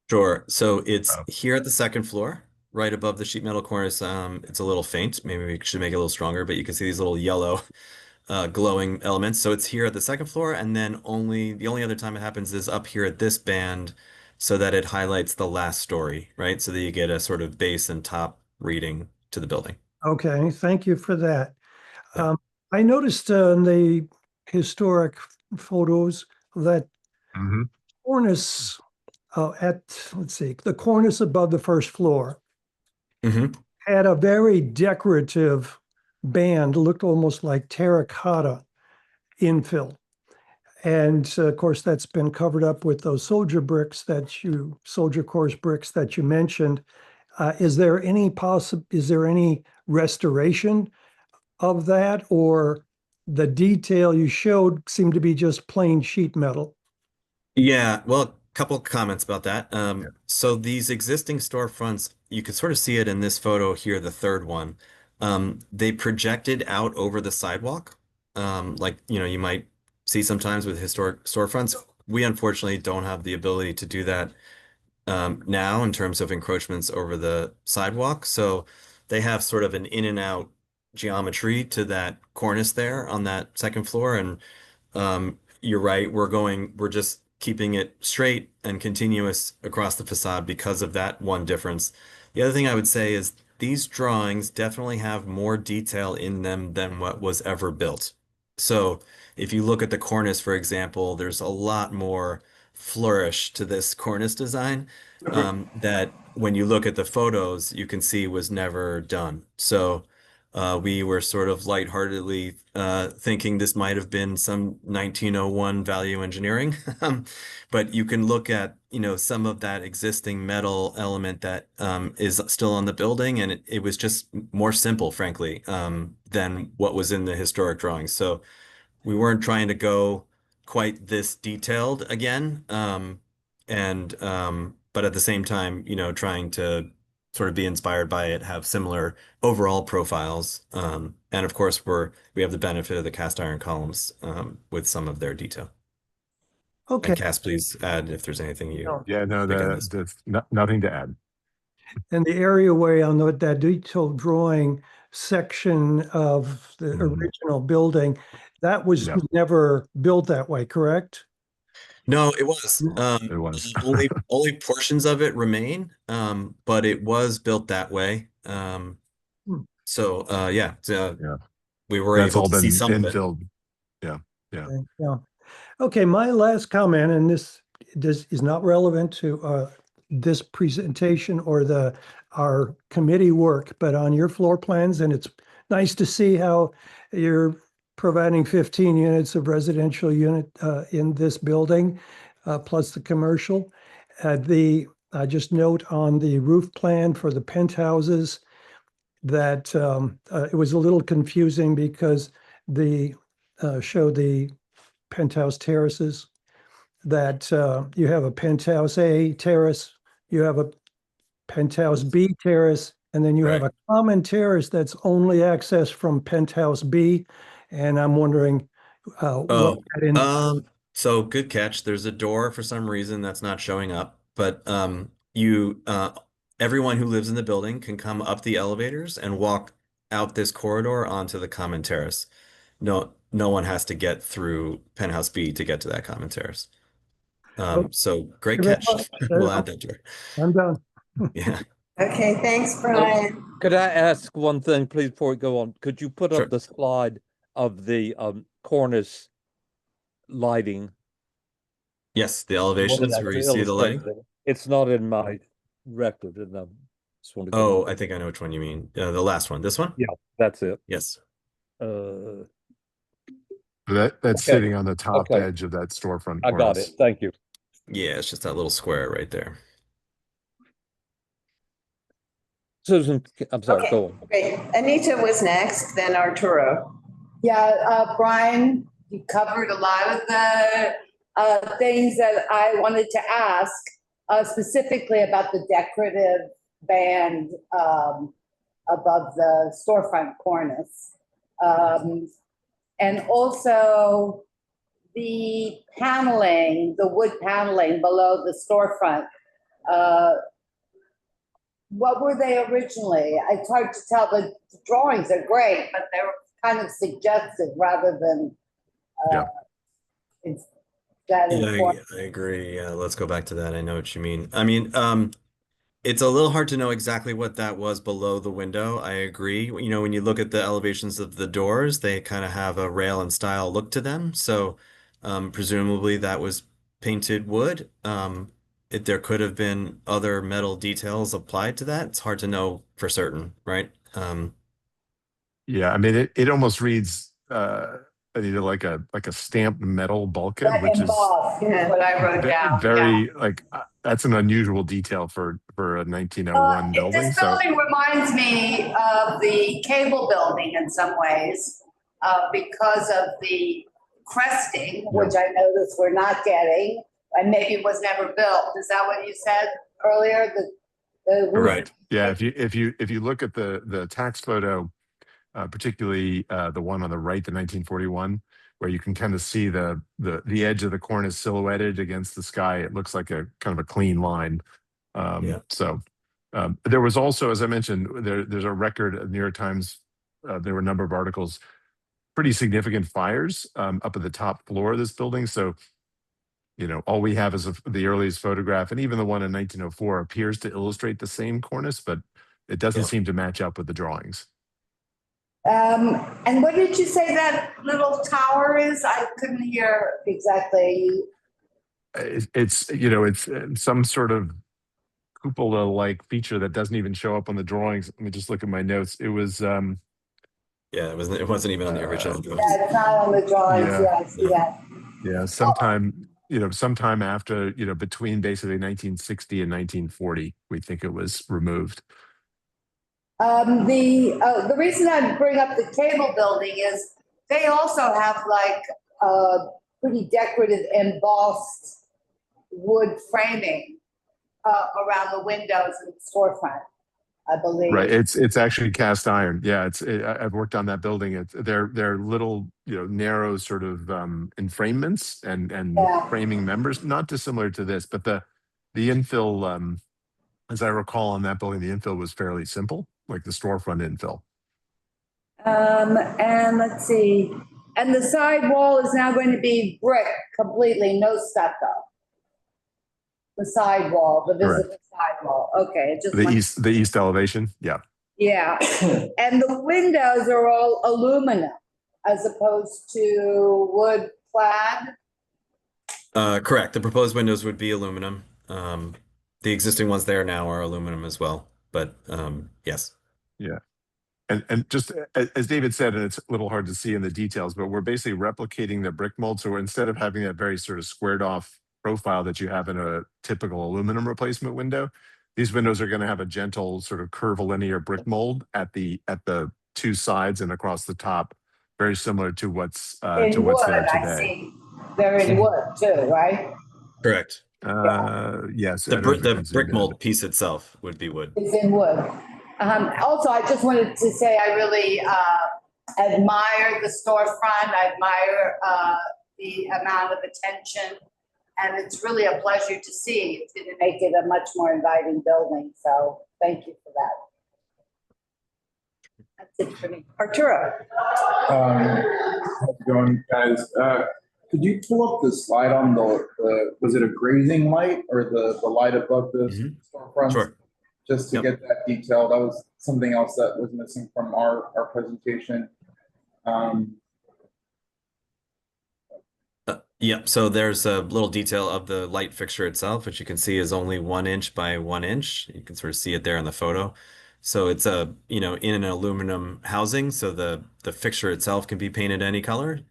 Sure. So it's here at the second floor, right above the sheet metal cornice. It's a little faint. Maybe we should make it a little stronger, but you can see these little yellow glowing elements. So it's here at the second floor, and then the only other time it happens is up here at this band, so that it highlights the last story, right? So that you get a sort of base and top reading to the building. Okay, thank you for that. Yeah. I noticed in the historic photos that cornice the cornice above the first floor had a very decorative band, looked almost like terracotta infill. And of course, that's been covered up with those soldier course bricks that you mentioned. Is there any restoration of that, or the detail you showed seemed to be just plain sheet metal? Yeah, well, a couple comments about that. So these existing storefronts, you can sort of see it in this photo here, the third one. They projected out over the sidewalk, like you might see sometimes with historic storefronts. We unfortunately don't have the ability to do that now in terms of encroachments over the sidewalk. So they have sort of an in and out geometry to that cornice there on that second floor. And you're right, we're just keeping it straight and continuous across the facade because of that one difference. The other thing I would say is these drawings definitely have more detail in them than what was ever built. So if you look at the cornice, for example, there's a lot more flourish to this cornice design that when you look at the photos, you can see was never done. So we were sort of lightheartedly thinking this might have been some 1901 value engineering. But you can look at, some of that existing metal element that is still on the building, and it was just more simple, frankly, than what was in the historic drawings. So we weren't trying to go quite this detailed again. But at the same time, trying to sort of be inspired by it, have similar overall profiles. And of course, we have the benefit of the cast iron columns with some of their detail. Okay. And Cass, please add if there's anything you. Yeah, no, nothing to add. And the areaway on that detailed drawing section of the original building, that was never built that way, correct? No, it was. It was. only portions of it remain, but it was built that way. So we were That's able all to see been some of it. infilled. Yeah. Yeah. Okay, my last comment, and this is not relevant to this presentation or our committee work, but on your floor plans, and it's nice to see how you're providing 15 units of residential unit in this building, plus the commercial. Just note on the roof plan for the penthouses that it was a little confusing because show the penthouse terraces, that you have a penthouse A terrace, you have a penthouse B terrace, and then you have a common terrace that's only accessed from penthouse B. And I'm wondering so good catch. There's a door for some reason that's not showing up, but everyone who lives in the building can come up the elevators and walk out this corridor onto the common terrace. No one has to get through penthouse B to get to that common terrace. So great Very catch. much. We'll add that to her. I'm done. Yeah, Okay, thanks, Brian. Could I ask one thing, please, before we go on? Could you put Sure. up the slide of the cornice lighting? yes, the elevations where you see the lighting. It's not in my record, and I just want to. Oh, I think I know which one you mean. The last one. This one? Yeah, that's it. Yes. That's Okay. sitting on the top Okay. edge of that storefront I got cornice. it. Thank you. Yeah, it's just that little square right there. Susan, I'm sorry, Okay, go on. great. Anita was next, then Arturo. Yeah, Brian, you covered a lot of the things that I wanted to ask, specifically about the decorative band above the storefront cornice. And also the paneling, the wood paneling below the storefront. What were they originally? It's hard to tell. The drawings are great, but they were kind of suggestive rather than that Yeah, important. I agree. Yeah, let's go back to that. I know what you mean. I mean, it's a little hard to know exactly what that was below the window. I agree. You know, when you look at the elevations of the doors, they kind of have a rail and style look to them. So, presumably that was painted wood. There could have been other metal details applied to that. It's hard to know for certain, right? Yeah, I mean, it almost reads Anita, like a stamped metal bulkhead, That which is embossed is what I wrote down. very like that's an unusual detail for a 1901 building. This So building reminds me of the cable building in some ways, because of the cresting, which I noticed we're not getting, and maybe it was never built. Is that what you said earlier? The roof? right, yeah. If you look at the tax photo, particularly the one on the right, the 1941, where you can kind of see the edge of the cornice silhouetted against the sky, it looks like a kind of a clean line. So there was also, as I mentioned, there's a record of New York Times. There were a number of articles, pretty significant fires up at the top floor of this building. So, you know, all we have is the earliest photograph, and even the one in 1904 appears to illustrate the same cornice, but it doesn't seem to match up with the drawings. And what did you say that little tower is? I couldn't hear exactly. It's you know, it's some sort of cupola-like feature that doesn't even show up on the drawings. Let me just look at my notes. It was yeah, it wasn't even on the original drawings. Yeah, it's not on the drawings. Yeah. Yeah, I see that. Yeah, sometime after, between basically 1960 and 1940, we think it was removed. The reason I bring up the cable building is they also have like pretty decorative embossed wood framing around the windows in the storefront, I believe. Right, it's actually cast iron. Yeah, I've worked on that building. They're little, narrow sort of enfranements and framing members, not dissimilar to this, but the infill, as I recall on that building, the infill was fairly simple, like the storefront infill. And let's see, and the side wall is now going to be brick completely, no stucco. The side wall, the visible side wall. Okay, The east elevation, yeah. Yeah, and the windows are all aluminum as opposed to wood clad. Correct. The proposed windows would be aluminum. The existing ones there now are aluminum as well, but yes. Yeah. And just as David said, and it's a little hard to see in the details, but we're basically replicating the brick mold. So instead of having that very sort of squared off profile that you have in a typical aluminum replacement window, these windows are going to have a gentle sort of curvilinear brick mold at the two sides and across the top, very similar to what's there today. I see. They're in wood too, right? Correct. Yes. The brick mold piece itself would be wood. It's in wood. Also, I just wanted to say I really admire the storefront. I admire the amount of attention, and it's really a pleasure to see. It's going to make it a much more inviting building. So thank you for that. That's it for me. Arturo. How's it going, guys? Could you pull up the slide on was it a grazing light or the light above the storefront? Sure. Just to get that detail, that was something else that was missing from our presentation. Yep, so there's a little detail of the light fixture itself, which you can see is only 1 inch by 1 inch. You can sort of see it there in the photo. So it's in an aluminum housing, so the fixture itself can be painted any color.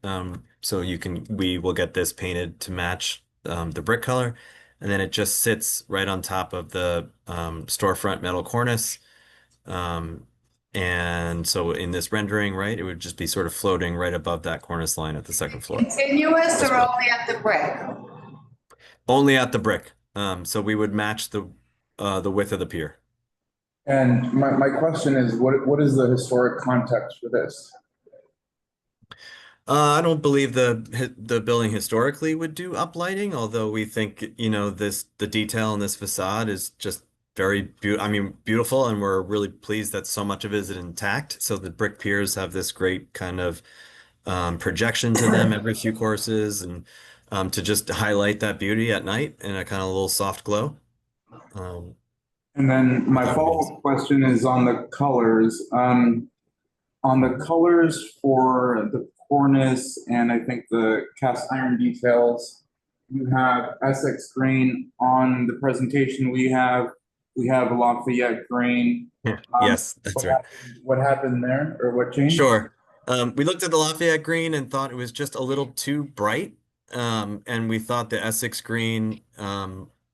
So we will get this painted to match the brick color, and then it just sits right on top of the storefront metal cornice. And so in this rendering, right, it would just be sort of floating right above that cornice line at the second floor. Continuous or only at the brick? Only at the brick. So we would match the width of the pier. And my question is, what is the historic context for this? I don't believe the building historically would do uplighting, although we think, the detail in this facade is just very beautiful, and we're really pleased that so much of it is intact. So the brick piers have this great kind of projection to them every few courses, and to just highlight that beauty at night in a kind of little soft glow. And then my follow-up question is on the colors. On the colors for the cornice and I think the cast iron details, you have Essex green. On the presentation we have Lafayette green. Yes, that's right. What happened there, or what changed? Sure. We looked at the Lafayette green and thought it was just a little too bright. And we thought the Essex green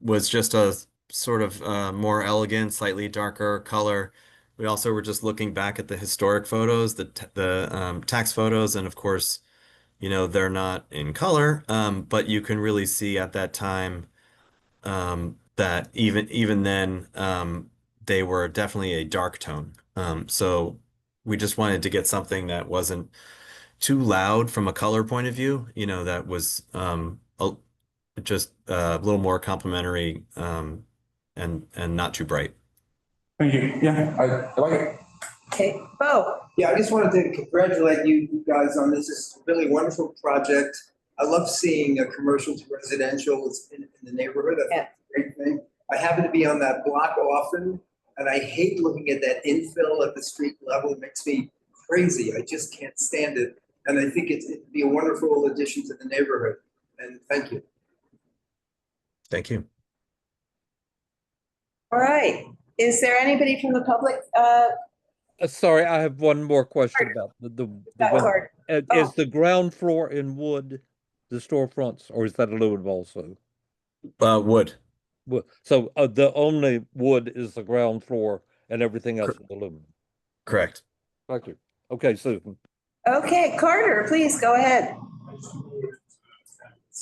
was just a sort of more elegant, slightly darker color. We also were just looking back at the historic photos, the tax photos, and of course, they're not in color, but you can really see at that time that even then they were definitely a dark tone. So we just wanted to get something that wasn't too loud from a color point of view, that was just a little more complementary and not too bright. Thank you. Yeah, I like it. Okay, Bo. Yeah, I just wanted to congratulate you guys on this. It's a really wonderful project. I love seeing a commercial to residential in the neighborhood. That's a great thing. I happen to be on that block often, and I hate looking at that infill at the street level. It makes me crazy. I just can't stand it. And I think it'd be a wonderful addition to the neighborhood. And thank you. Thank you. All right. Is there anybody from the public? Sorry, I have one more question about the Card. Is the ground floor in wood, the storefronts, or is that aluminum also? Wood. So the only wood is the ground floor, and everything else is aluminum. Correct. Thank you. Okay, Susan. Okay, Carter, please go ahead.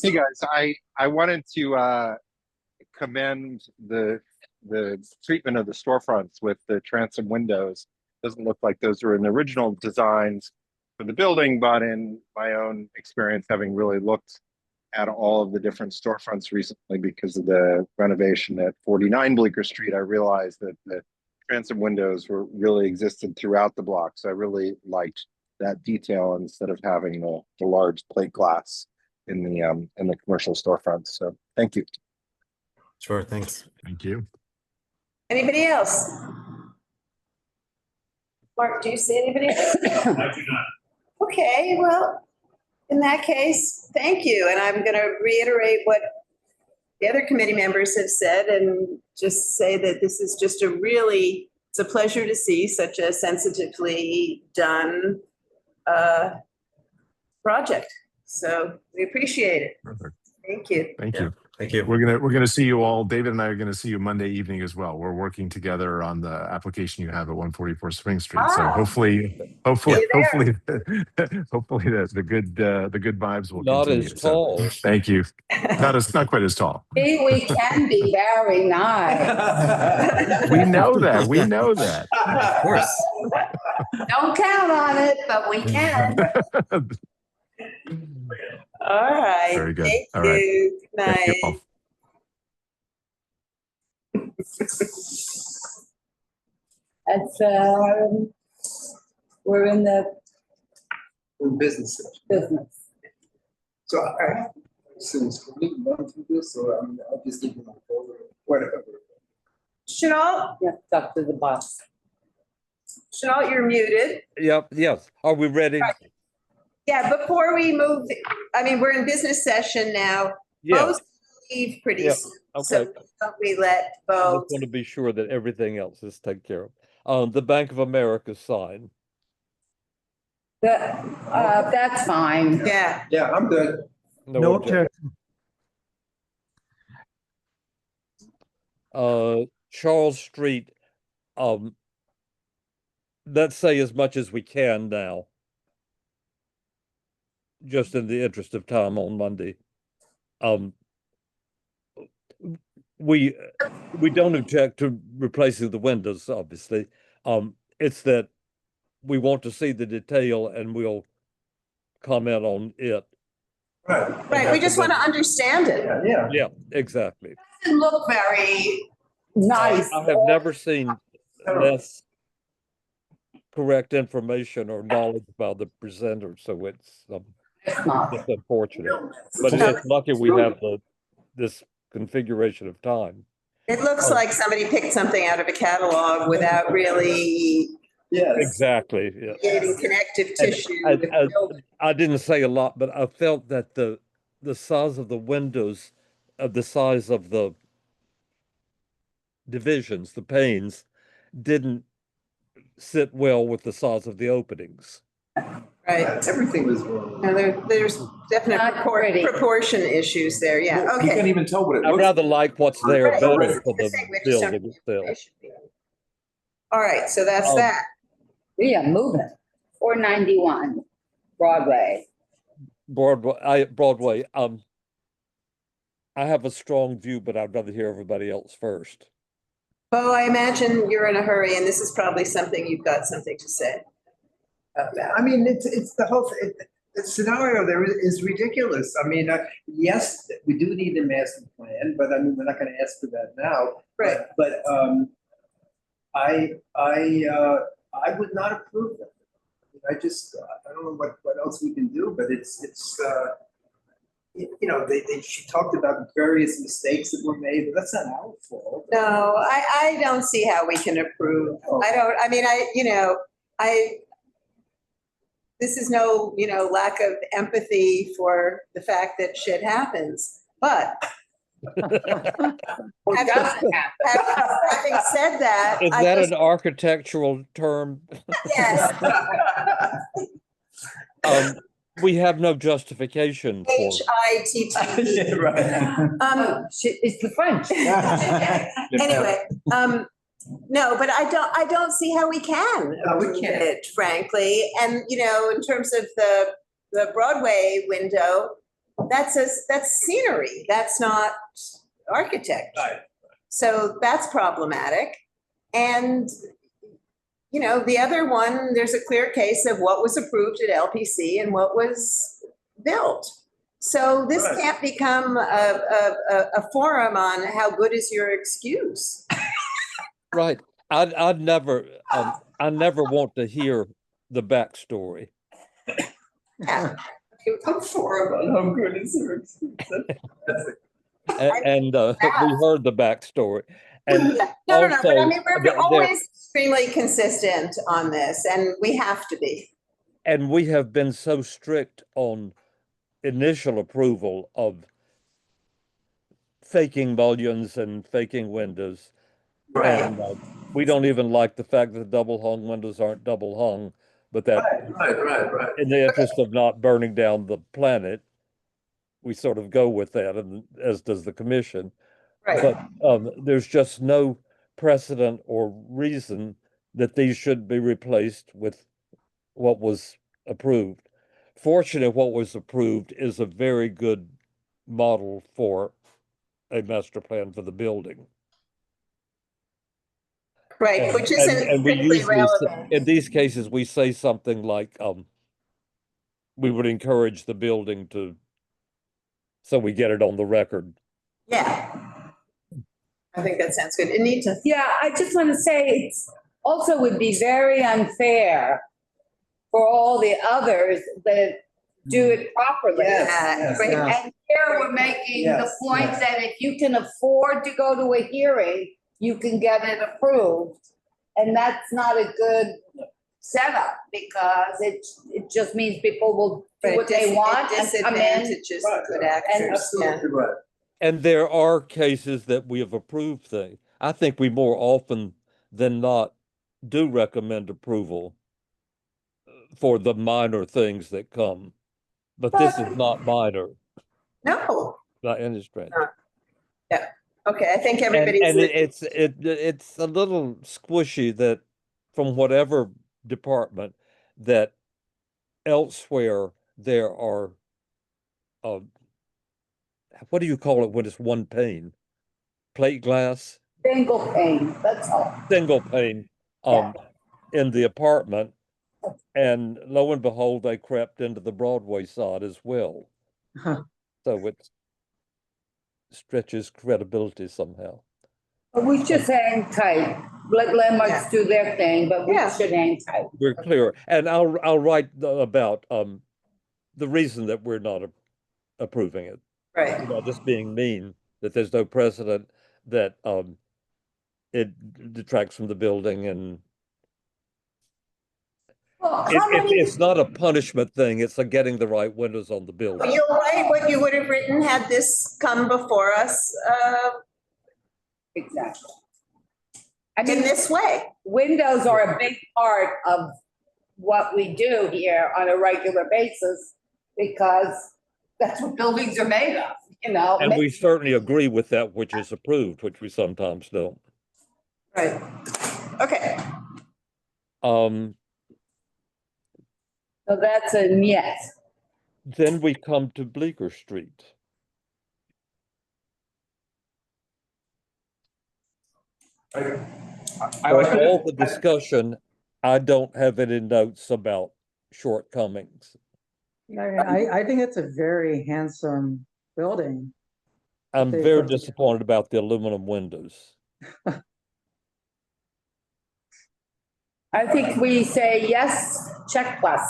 Hey guys, I wanted to commend the treatment of the storefronts with the transom windows. Doesn't look like those were in the original designs for the building, but in my own experience, having really looked at all of the different storefronts recently because of the renovation at 49 Bleecker Street, I realized that the transom windows really existed throughout the block. So I really liked that detail instead of having the large plate glass in the commercial storefronts. So thank you. Sure, thanks. Thank you. Anybody else? Mark, do you see anybody? I do not. Okay, well, in that case, thank you. And I'm going to reiterate what the other committee members have said and just say that this is just it's a pleasure to see such a sensitively done project. So we appreciate it. Perfect. Thank you. Thank you. Thank you. We're gonna see you all. David and I are gonna see you Monday evening as well. We're working together on the application you have at 144 Spring Street. So hopefully the good vibes will Not continue. as tall. So, thank you. Not quite as tall. We can be very nice. We know that. We know that. Of course. Don't count on it, but we can. All right. Very good. Thank All right. you. Good Thank you night. all. It's, we're in the In business. business. So so we run through this, or I'll just give you my folder, whatever. Chanel, Yeah, up to the bus. Chanel, you're muted. Yep, yes. Are we ready? Right. Yeah, before we move, I mean, we're in business session now. Yeah, Bo's leave pretty Yeah, soon, so okay. don't we let I Bo? just want to be sure that everything else is taken care of. The Bank of America sign. That's fine. Yeah, Yeah, I'm good. No objection. Charles Street, let's say as much as we can now. Just in the interest of time on Monday. We don't object to replacing the windows, obviously. It's that we want to see the detail and we'll comment on it. right, we just want to understand it. Yeah, exactly. Doesn't look very nice. I have never seen less correct information or knowledge about the presenter, so it's unfortunate. But it's lucky we have this configuration of time. It looks like somebody picked something out of a catalog without really Exactly. Yeah. creating connective tissue. I didn't say a lot, but I felt that the size of the windows, the size of the divisions, the panes, didn't sit well with the size of the openings. Right. Everything was wrong. No, there's definite Not pretty. proportion issues there, yeah, You can't okay. even tell what it I looks rather like what's there Right, better right. for the Just saying, we just don't building have the itself. information. All right, so that's that. We are moving. 491 Broadway. Broadway. I have a strong view, but I'd rather hear everybody else first. Bo, I imagine you're in a hurry and this is probably something you've got something to say about. I mean, it's the whole, the scenario there is ridiculous. I mean, yes, we do need a master plan, but I mean, we're not gonna ask for that now. Right. But, I would not approve that. I just, I don't know what else we can do, but it's, you know, she talked about various mistakes that were made, but that's not our fault. No, I don't see how we can approve. This is no, lack of empathy for the fact that shit happens, but having said that. Is that an architectural term? Yes. We have no justification for. HITT. Yeah, right. It's the French. Anyway, no, but I don't see how we can approve it, frankly. And, in terms of the Broadway window, that's scenery. That's not architecture. Right. So that's problematic. And, the other one, there's a clear case of what was approved at LPC and what was built. So this Right. can't become a forum on how good is your excuse. Right. I never want to hear the backstory. Yeah. I'm for it, I'm good. And we heard the backstory. And No, but I mean, we're there- always extremely consistent on this, and we have to be. And we have been so strict on initial approval of faking mullions and faking windows. Right. And we don't even like the fact that double hung windows aren't double hung, but that Right. in the interest of not burning down the planet, we sort of go with that, and as does the commission. Right. But there's just no precedent or reason that these should be replaced with what was approved. Fortunately, what was approved is a very good model for a master plan for the building. Right, And- which isn't and we particularly usually relevant. in these cases, we say something like, we would encourage the building to, so we get it on the record. Yeah. I think that sounds good. Anita? Yeah, I just want to say it's also would be very unfair for all the others that do it properly. Yes, Right? yes. And here we're making the Yes, point yes. that if you can afford to go to a hearing, you can get it approved. And that's not a good setup because it just means people will do what they want and come in. Disadvantages Right. good actors, yeah. Absolutely right. And there are cases that we have approved things. I think we more often than not do recommend approval for the minor things that come. But this is not minor, No, not any stretch. okay, I think And, everybody's. and it's a little squishy that from whatever department that elsewhere there are what do you call it when it's one pane? Plate glass? Single pane, that's all. Single pane in the apartment. And lo and behold, they crept into the Broadway side as well. Huh. So it stretches credibility somehow. But we should hang tight. Let landmarks do their thing, but we Yeah. should hang tight. We're clear. And I'll write about the reason that we're not approving it. Right. You know, just being mean, that there's no precedent, that it detracts from the building, and Well, how many, it's not a punishment thing, it's a getting the right windows on the building. You'll write what you would have written had this come before us exactly. I in mean, this way. windows are a big part of what we do here on a regular basis because that's what buildings are made of, you know? And we certainly agree with that which is approved, which we sometimes don't. Right. Okay. So that's a yes. Then we come to Bleecker Street. I like For all the discussion, I don't have any notes about shortcomings. I think it's a very handsome building. I'm They very put together. disappointed about the aluminum windows. I think we say yes, check plus.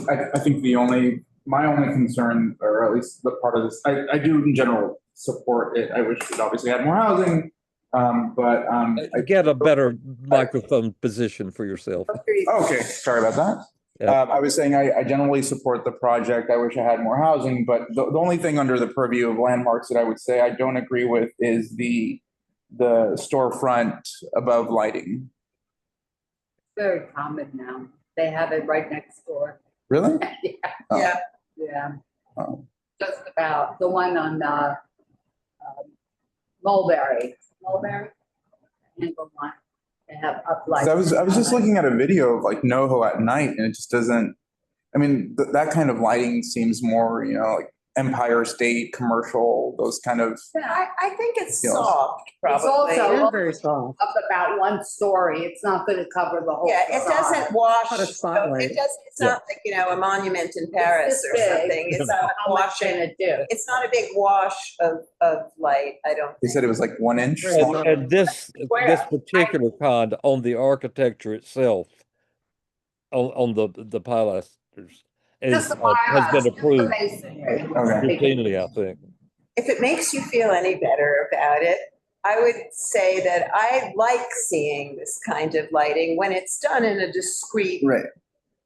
I think my only concern, or at least the part of this, I do in general support it. I wish it obviously had more housing. Get a better microphone position for yourself. Okay, sorry about that. Yeah. I was saying I generally support the project. I wish I had more housing, but the only thing under the purview of landmarks that I would say I don't agree with is the storefront above lighting. Very common now. They have it right next door. Really? Yeah. Oh. Yeah. Yeah. Oh. Just about the one on Mulberry. Angle one. They have uplights. So I was just looking at a video of like NoHo at night, and it just doesn't. I mean, that kind of lighting seems more, like Empire State commercial, those kind of. I think it's Yes. soft, It's probably. also And very soft. up about 1 story. It's not going to cover the whole. Yeah, it facade. doesn't wash. Not a spotlight. It's not like, a monument in Paris It's or this big, something. It's so not how much can washing. it do? It's not a big wash of light, I don't They think. said it was like 1 inch. And this Where? particular kind on the architecture itself, on the pilasters, Just the has been pilasters, approved the masonry. routinely, I think. If it makes you feel any better about it, I would say that I like seeing this kind of lighting when it's done in a discreet Right.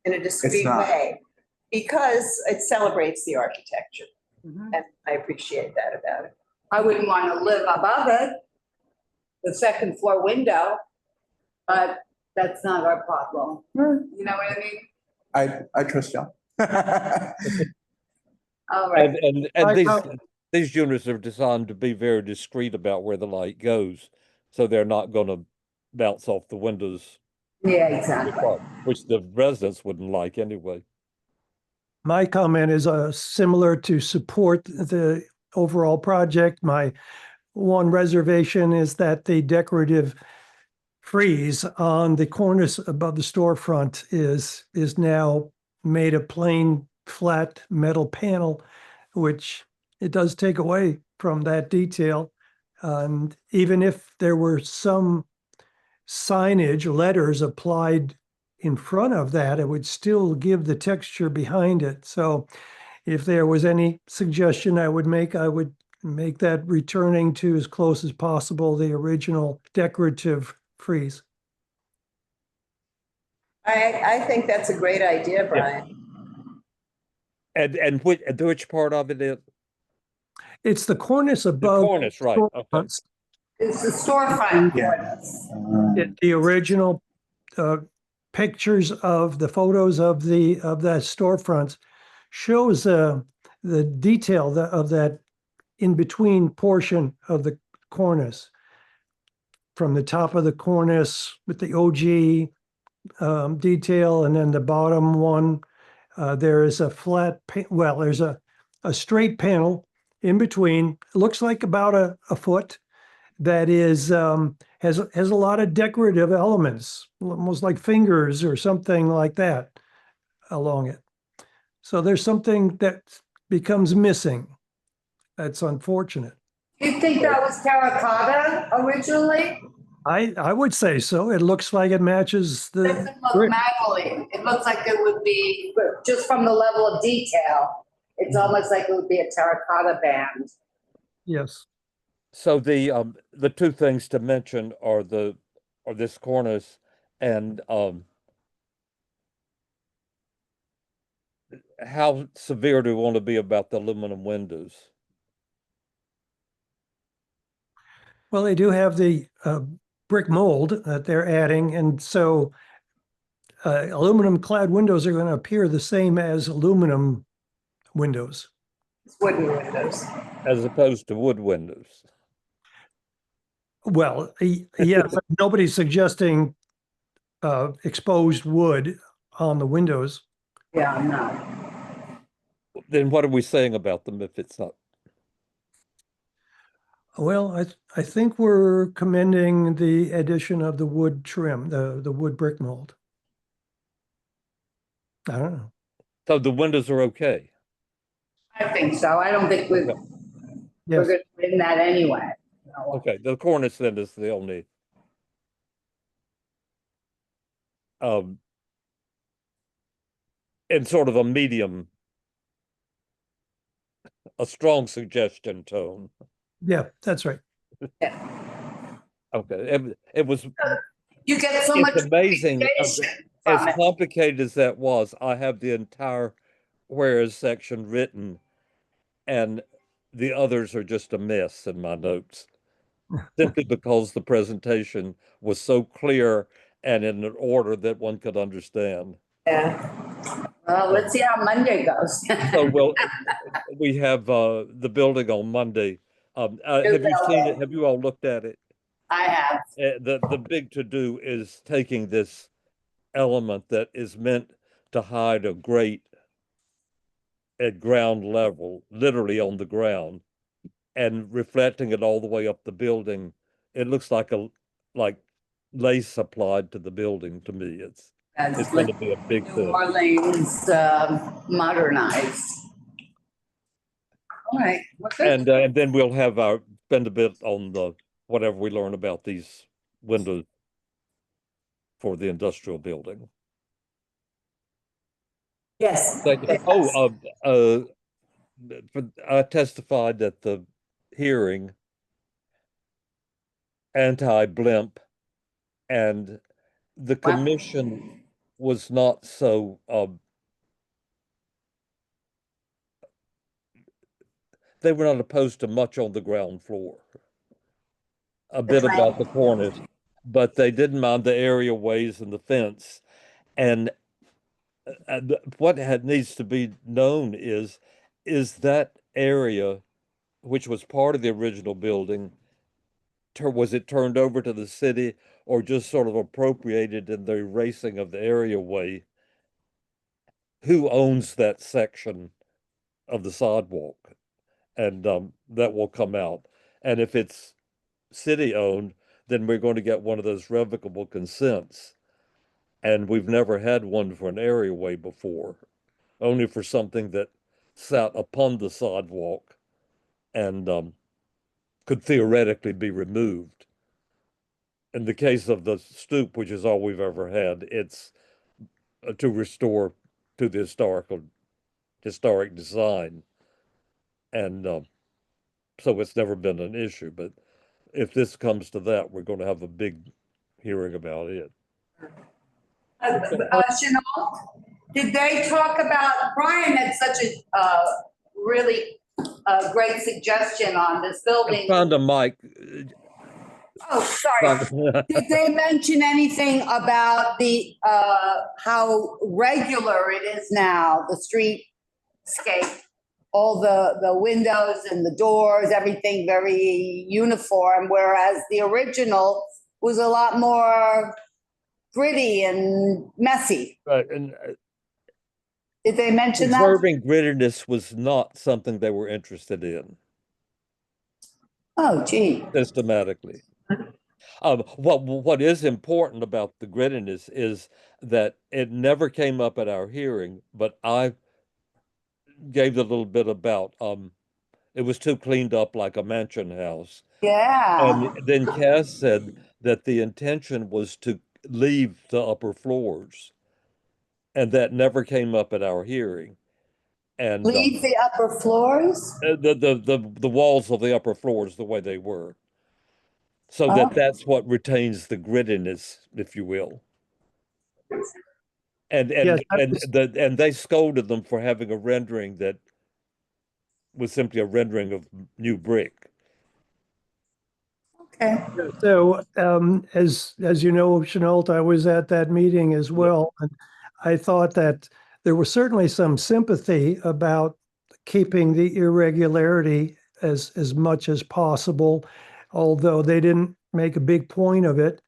not. way, because it celebrates the architecture. Mhm. And I appreciate that about it. I wouldn't want to live above it, the second floor window, but that's not our problem. You know what I mean? I trust y'all. All right. And these units are designed to be very discreet about where the light goes, so they're not going to bounce off the windows, Yeah, exactly. which the residents wouldn't like anyway. My comment is similar to support the overall project. My one reservation is that the decorative frieze on the cornice above the storefront is now made a plain flat metal panel, which it does take away from that detail. And even if there were some signage, letters applied in front of that, it would still give the texture behind it. So if there was any suggestion I would make that returning to as close as possible the original decorative frieze. I think that's a great idea, Brian. And which part of it is? It's the cornice The above. cornice, right, okay. storefronts. It's the storefront Yeah. cornice. The original pictures of the photos of that storefront shows the detail of that in between portion of the cornice. From the top of the cornice with the OG detail, and then the bottom one, there is a flat, there's a straight panel in between. It looks like about a foot. That is has a lot of decorative elements, almost like fingers or something like that along it. So there's something that becomes missing. That's unfortunate. You think that was terracotta originally? I would say so. It looks like it matches It doesn't look brick. metal-y. It looks like it would be, just from the level of detail, it's almost like it would be a terracotta band. Yes. So the two things to mention are this cornice and how severe do we want to be about the aluminum windows? Well, they do have the brick mold that they're adding, and so aluminum clad windows are going to appear the same as aluminum windows. It's wooden windows. As opposed to wood windows. Well, yes, nobody's suggesting exposed wood on the windows. Yeah, no. Then what are we saying about them if it's not? Well, I think we're commending the addition of the wood trim, the wood brick mold. I don't know. So the windows are okay. I think so. I don't think we're Yes. going to win that anyway. No. Okay, the cornice then is the only. In sort of a medium, a strong suggestion tone. Yeah, that's right. Okay, it was. You get so It's much amazing. appreciation As from it. complicated as that was, I have the entire whereas section written, and the others are just a mess in my notes. Simply because the presentation was so clear and in an order that one could understand. Yeah. Well, let's see how Monday goes. So, well, we have the building on Monday. Have you seen it? Have you all looked at it? I have. The big to-do is taking this element that is meant to hide a grate at ground level, literally on the ground, and reflecting it all the way up the building. It looks like lace applied to the building to me. It's going to be a big New thing. Orleans modernized. All right. Well, good. And then we'll have spend a bit on whatever we learn about these windows for the industrial building. Yes. Thank you. Yes. Oh, I testified at the hearing anti-blimp, and the commission was not so they were not opposed to much on the ground floor. A bit about the cornice, but they didn't mind the areaways and the fence. And what needs to be known is that area, which was part of the original building, was it turned over to the city or just sort of appropriated in the erasing of the areaway? Who owns that section of the sidewalk? And that will come out. And if it's city owned, then we're going to get one of those revocable consents. And we've never had one for an areaway before, only for something that sat upon the sidewalk and could theoretically be removed. In the case of the stoop, which is all we've ever had, it's to restore to the historical historic design. And so it's never been an issue, but if this comes to that, we're going to have a big hearing about it. Chanel, did they talk about, Brian had such a really great suggestion on this building. Found a mic. Oh, sorry. Did they mention anything about the, how regular it is now, the streetscape? All the windows and the doors, everything very uniform, whereas the original was a lot more gritty and messy. Right, and Did they mention that? preserving grittiness was not something they were interested in Oh, gee. systematically. What is important about the grittiness is that it never came up at our hearing, but I gave a little bit about it was too cleaned up like a mansion house. Yeah. And then Cass said that the intention was to leave the upper floors, and that never came up at our hearing. And Leave the upper floors? the walls of the upper floors the way they were, so that that's what retains the grittiness, if you will. And Yes, and they scolded them for having a rendering that was simply a rendering of new brick. Okay. So, as you know, Chenault, I was at that meeting as well, and I thought that there was certainly some sympathy about keeping the irregularity as much as possible, although they didn't make a big point of it.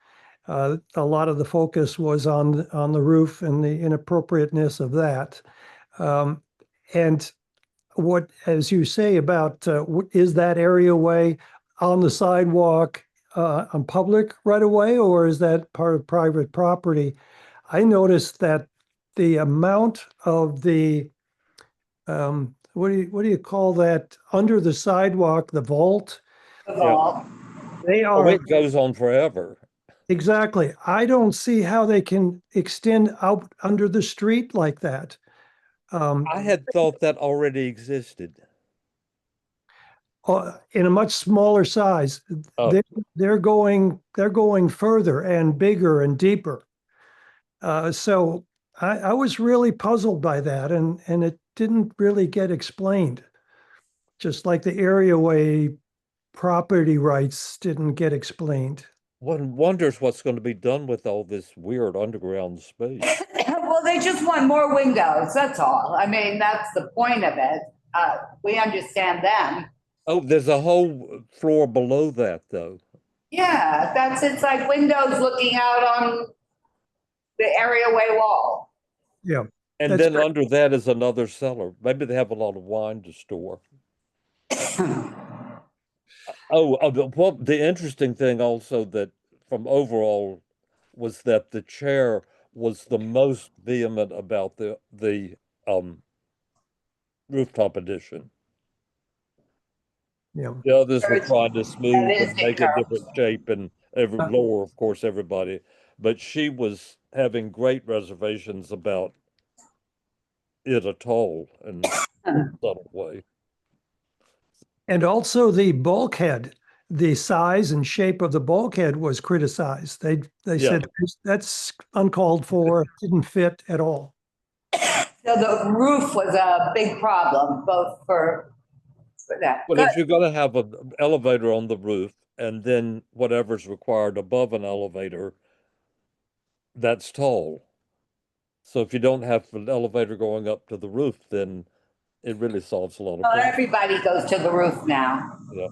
A lot of the focus was on the roof and the inappropriateness of that. And what, as you say about, is that areaway on the sidewalk on public right away, or is that part of private property? I noticed that the amount of the, what do you call that, under the sidewalk, the vault? The vault. They Oh, are, it goes on forever. exactly. I don't see how they can extend out under the street like that. I had thought that already existed. In a much smaller size. Oh. They're going further and bigger and deeper. So I was really puzzled by that, and it didn't really get explained. Just like the areaway property rights didn't get explained. One wonders what's going to be done with all this weird underground space. Well, they just want more windows, that's all. I mean, that's the point of it. We understand them. Oh, there's a whole floor below that, though. Yeah, it's like windows looking out on the areaway wall. Yeah. And then under that is another cellar. Maybe they have a lot of wine to store. The interesting thing also that from overall was that the chair was the most vehement about the rooftop addition. Yeah. The others were trying to smooth and make a curve. different shape, and lower, of course, everybody. But she was having great reservations about it at all in a subtle way. And also the bulkhead, the size and shape of the bulkhead was criticized. They said that's uncalled for, didn't fit at all. So the roof was a big problem, both for that. Well, if you're going to have an elevator on the roof and then whatever's required above an elevator, that's tall. So if you don't have an elevator going up to the roof, then it really solves a lot of Well, problems. everybody goes to the roof now. Yeah.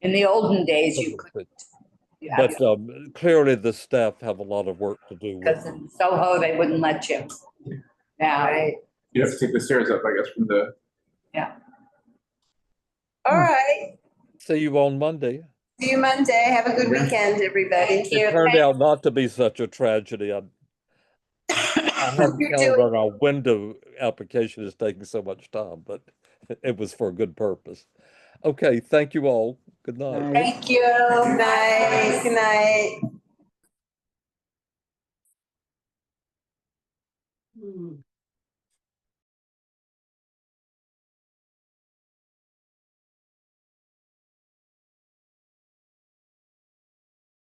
In the olden days, you could. But clearly the staff have a lot of work to do with Because in Soho, they wouldn't let you. Now, You have to take the stairs up, I guess, from the. yeah. All right. See you on Monday. See you Monday. Have a good weekend, everybody. Thank you. It turned out not to be such a tragedy. I hadn't counted on our window application is taking so much time, but it was for a good purpose. Okay, thank you all. Good night. Thank you. Good night. Good night.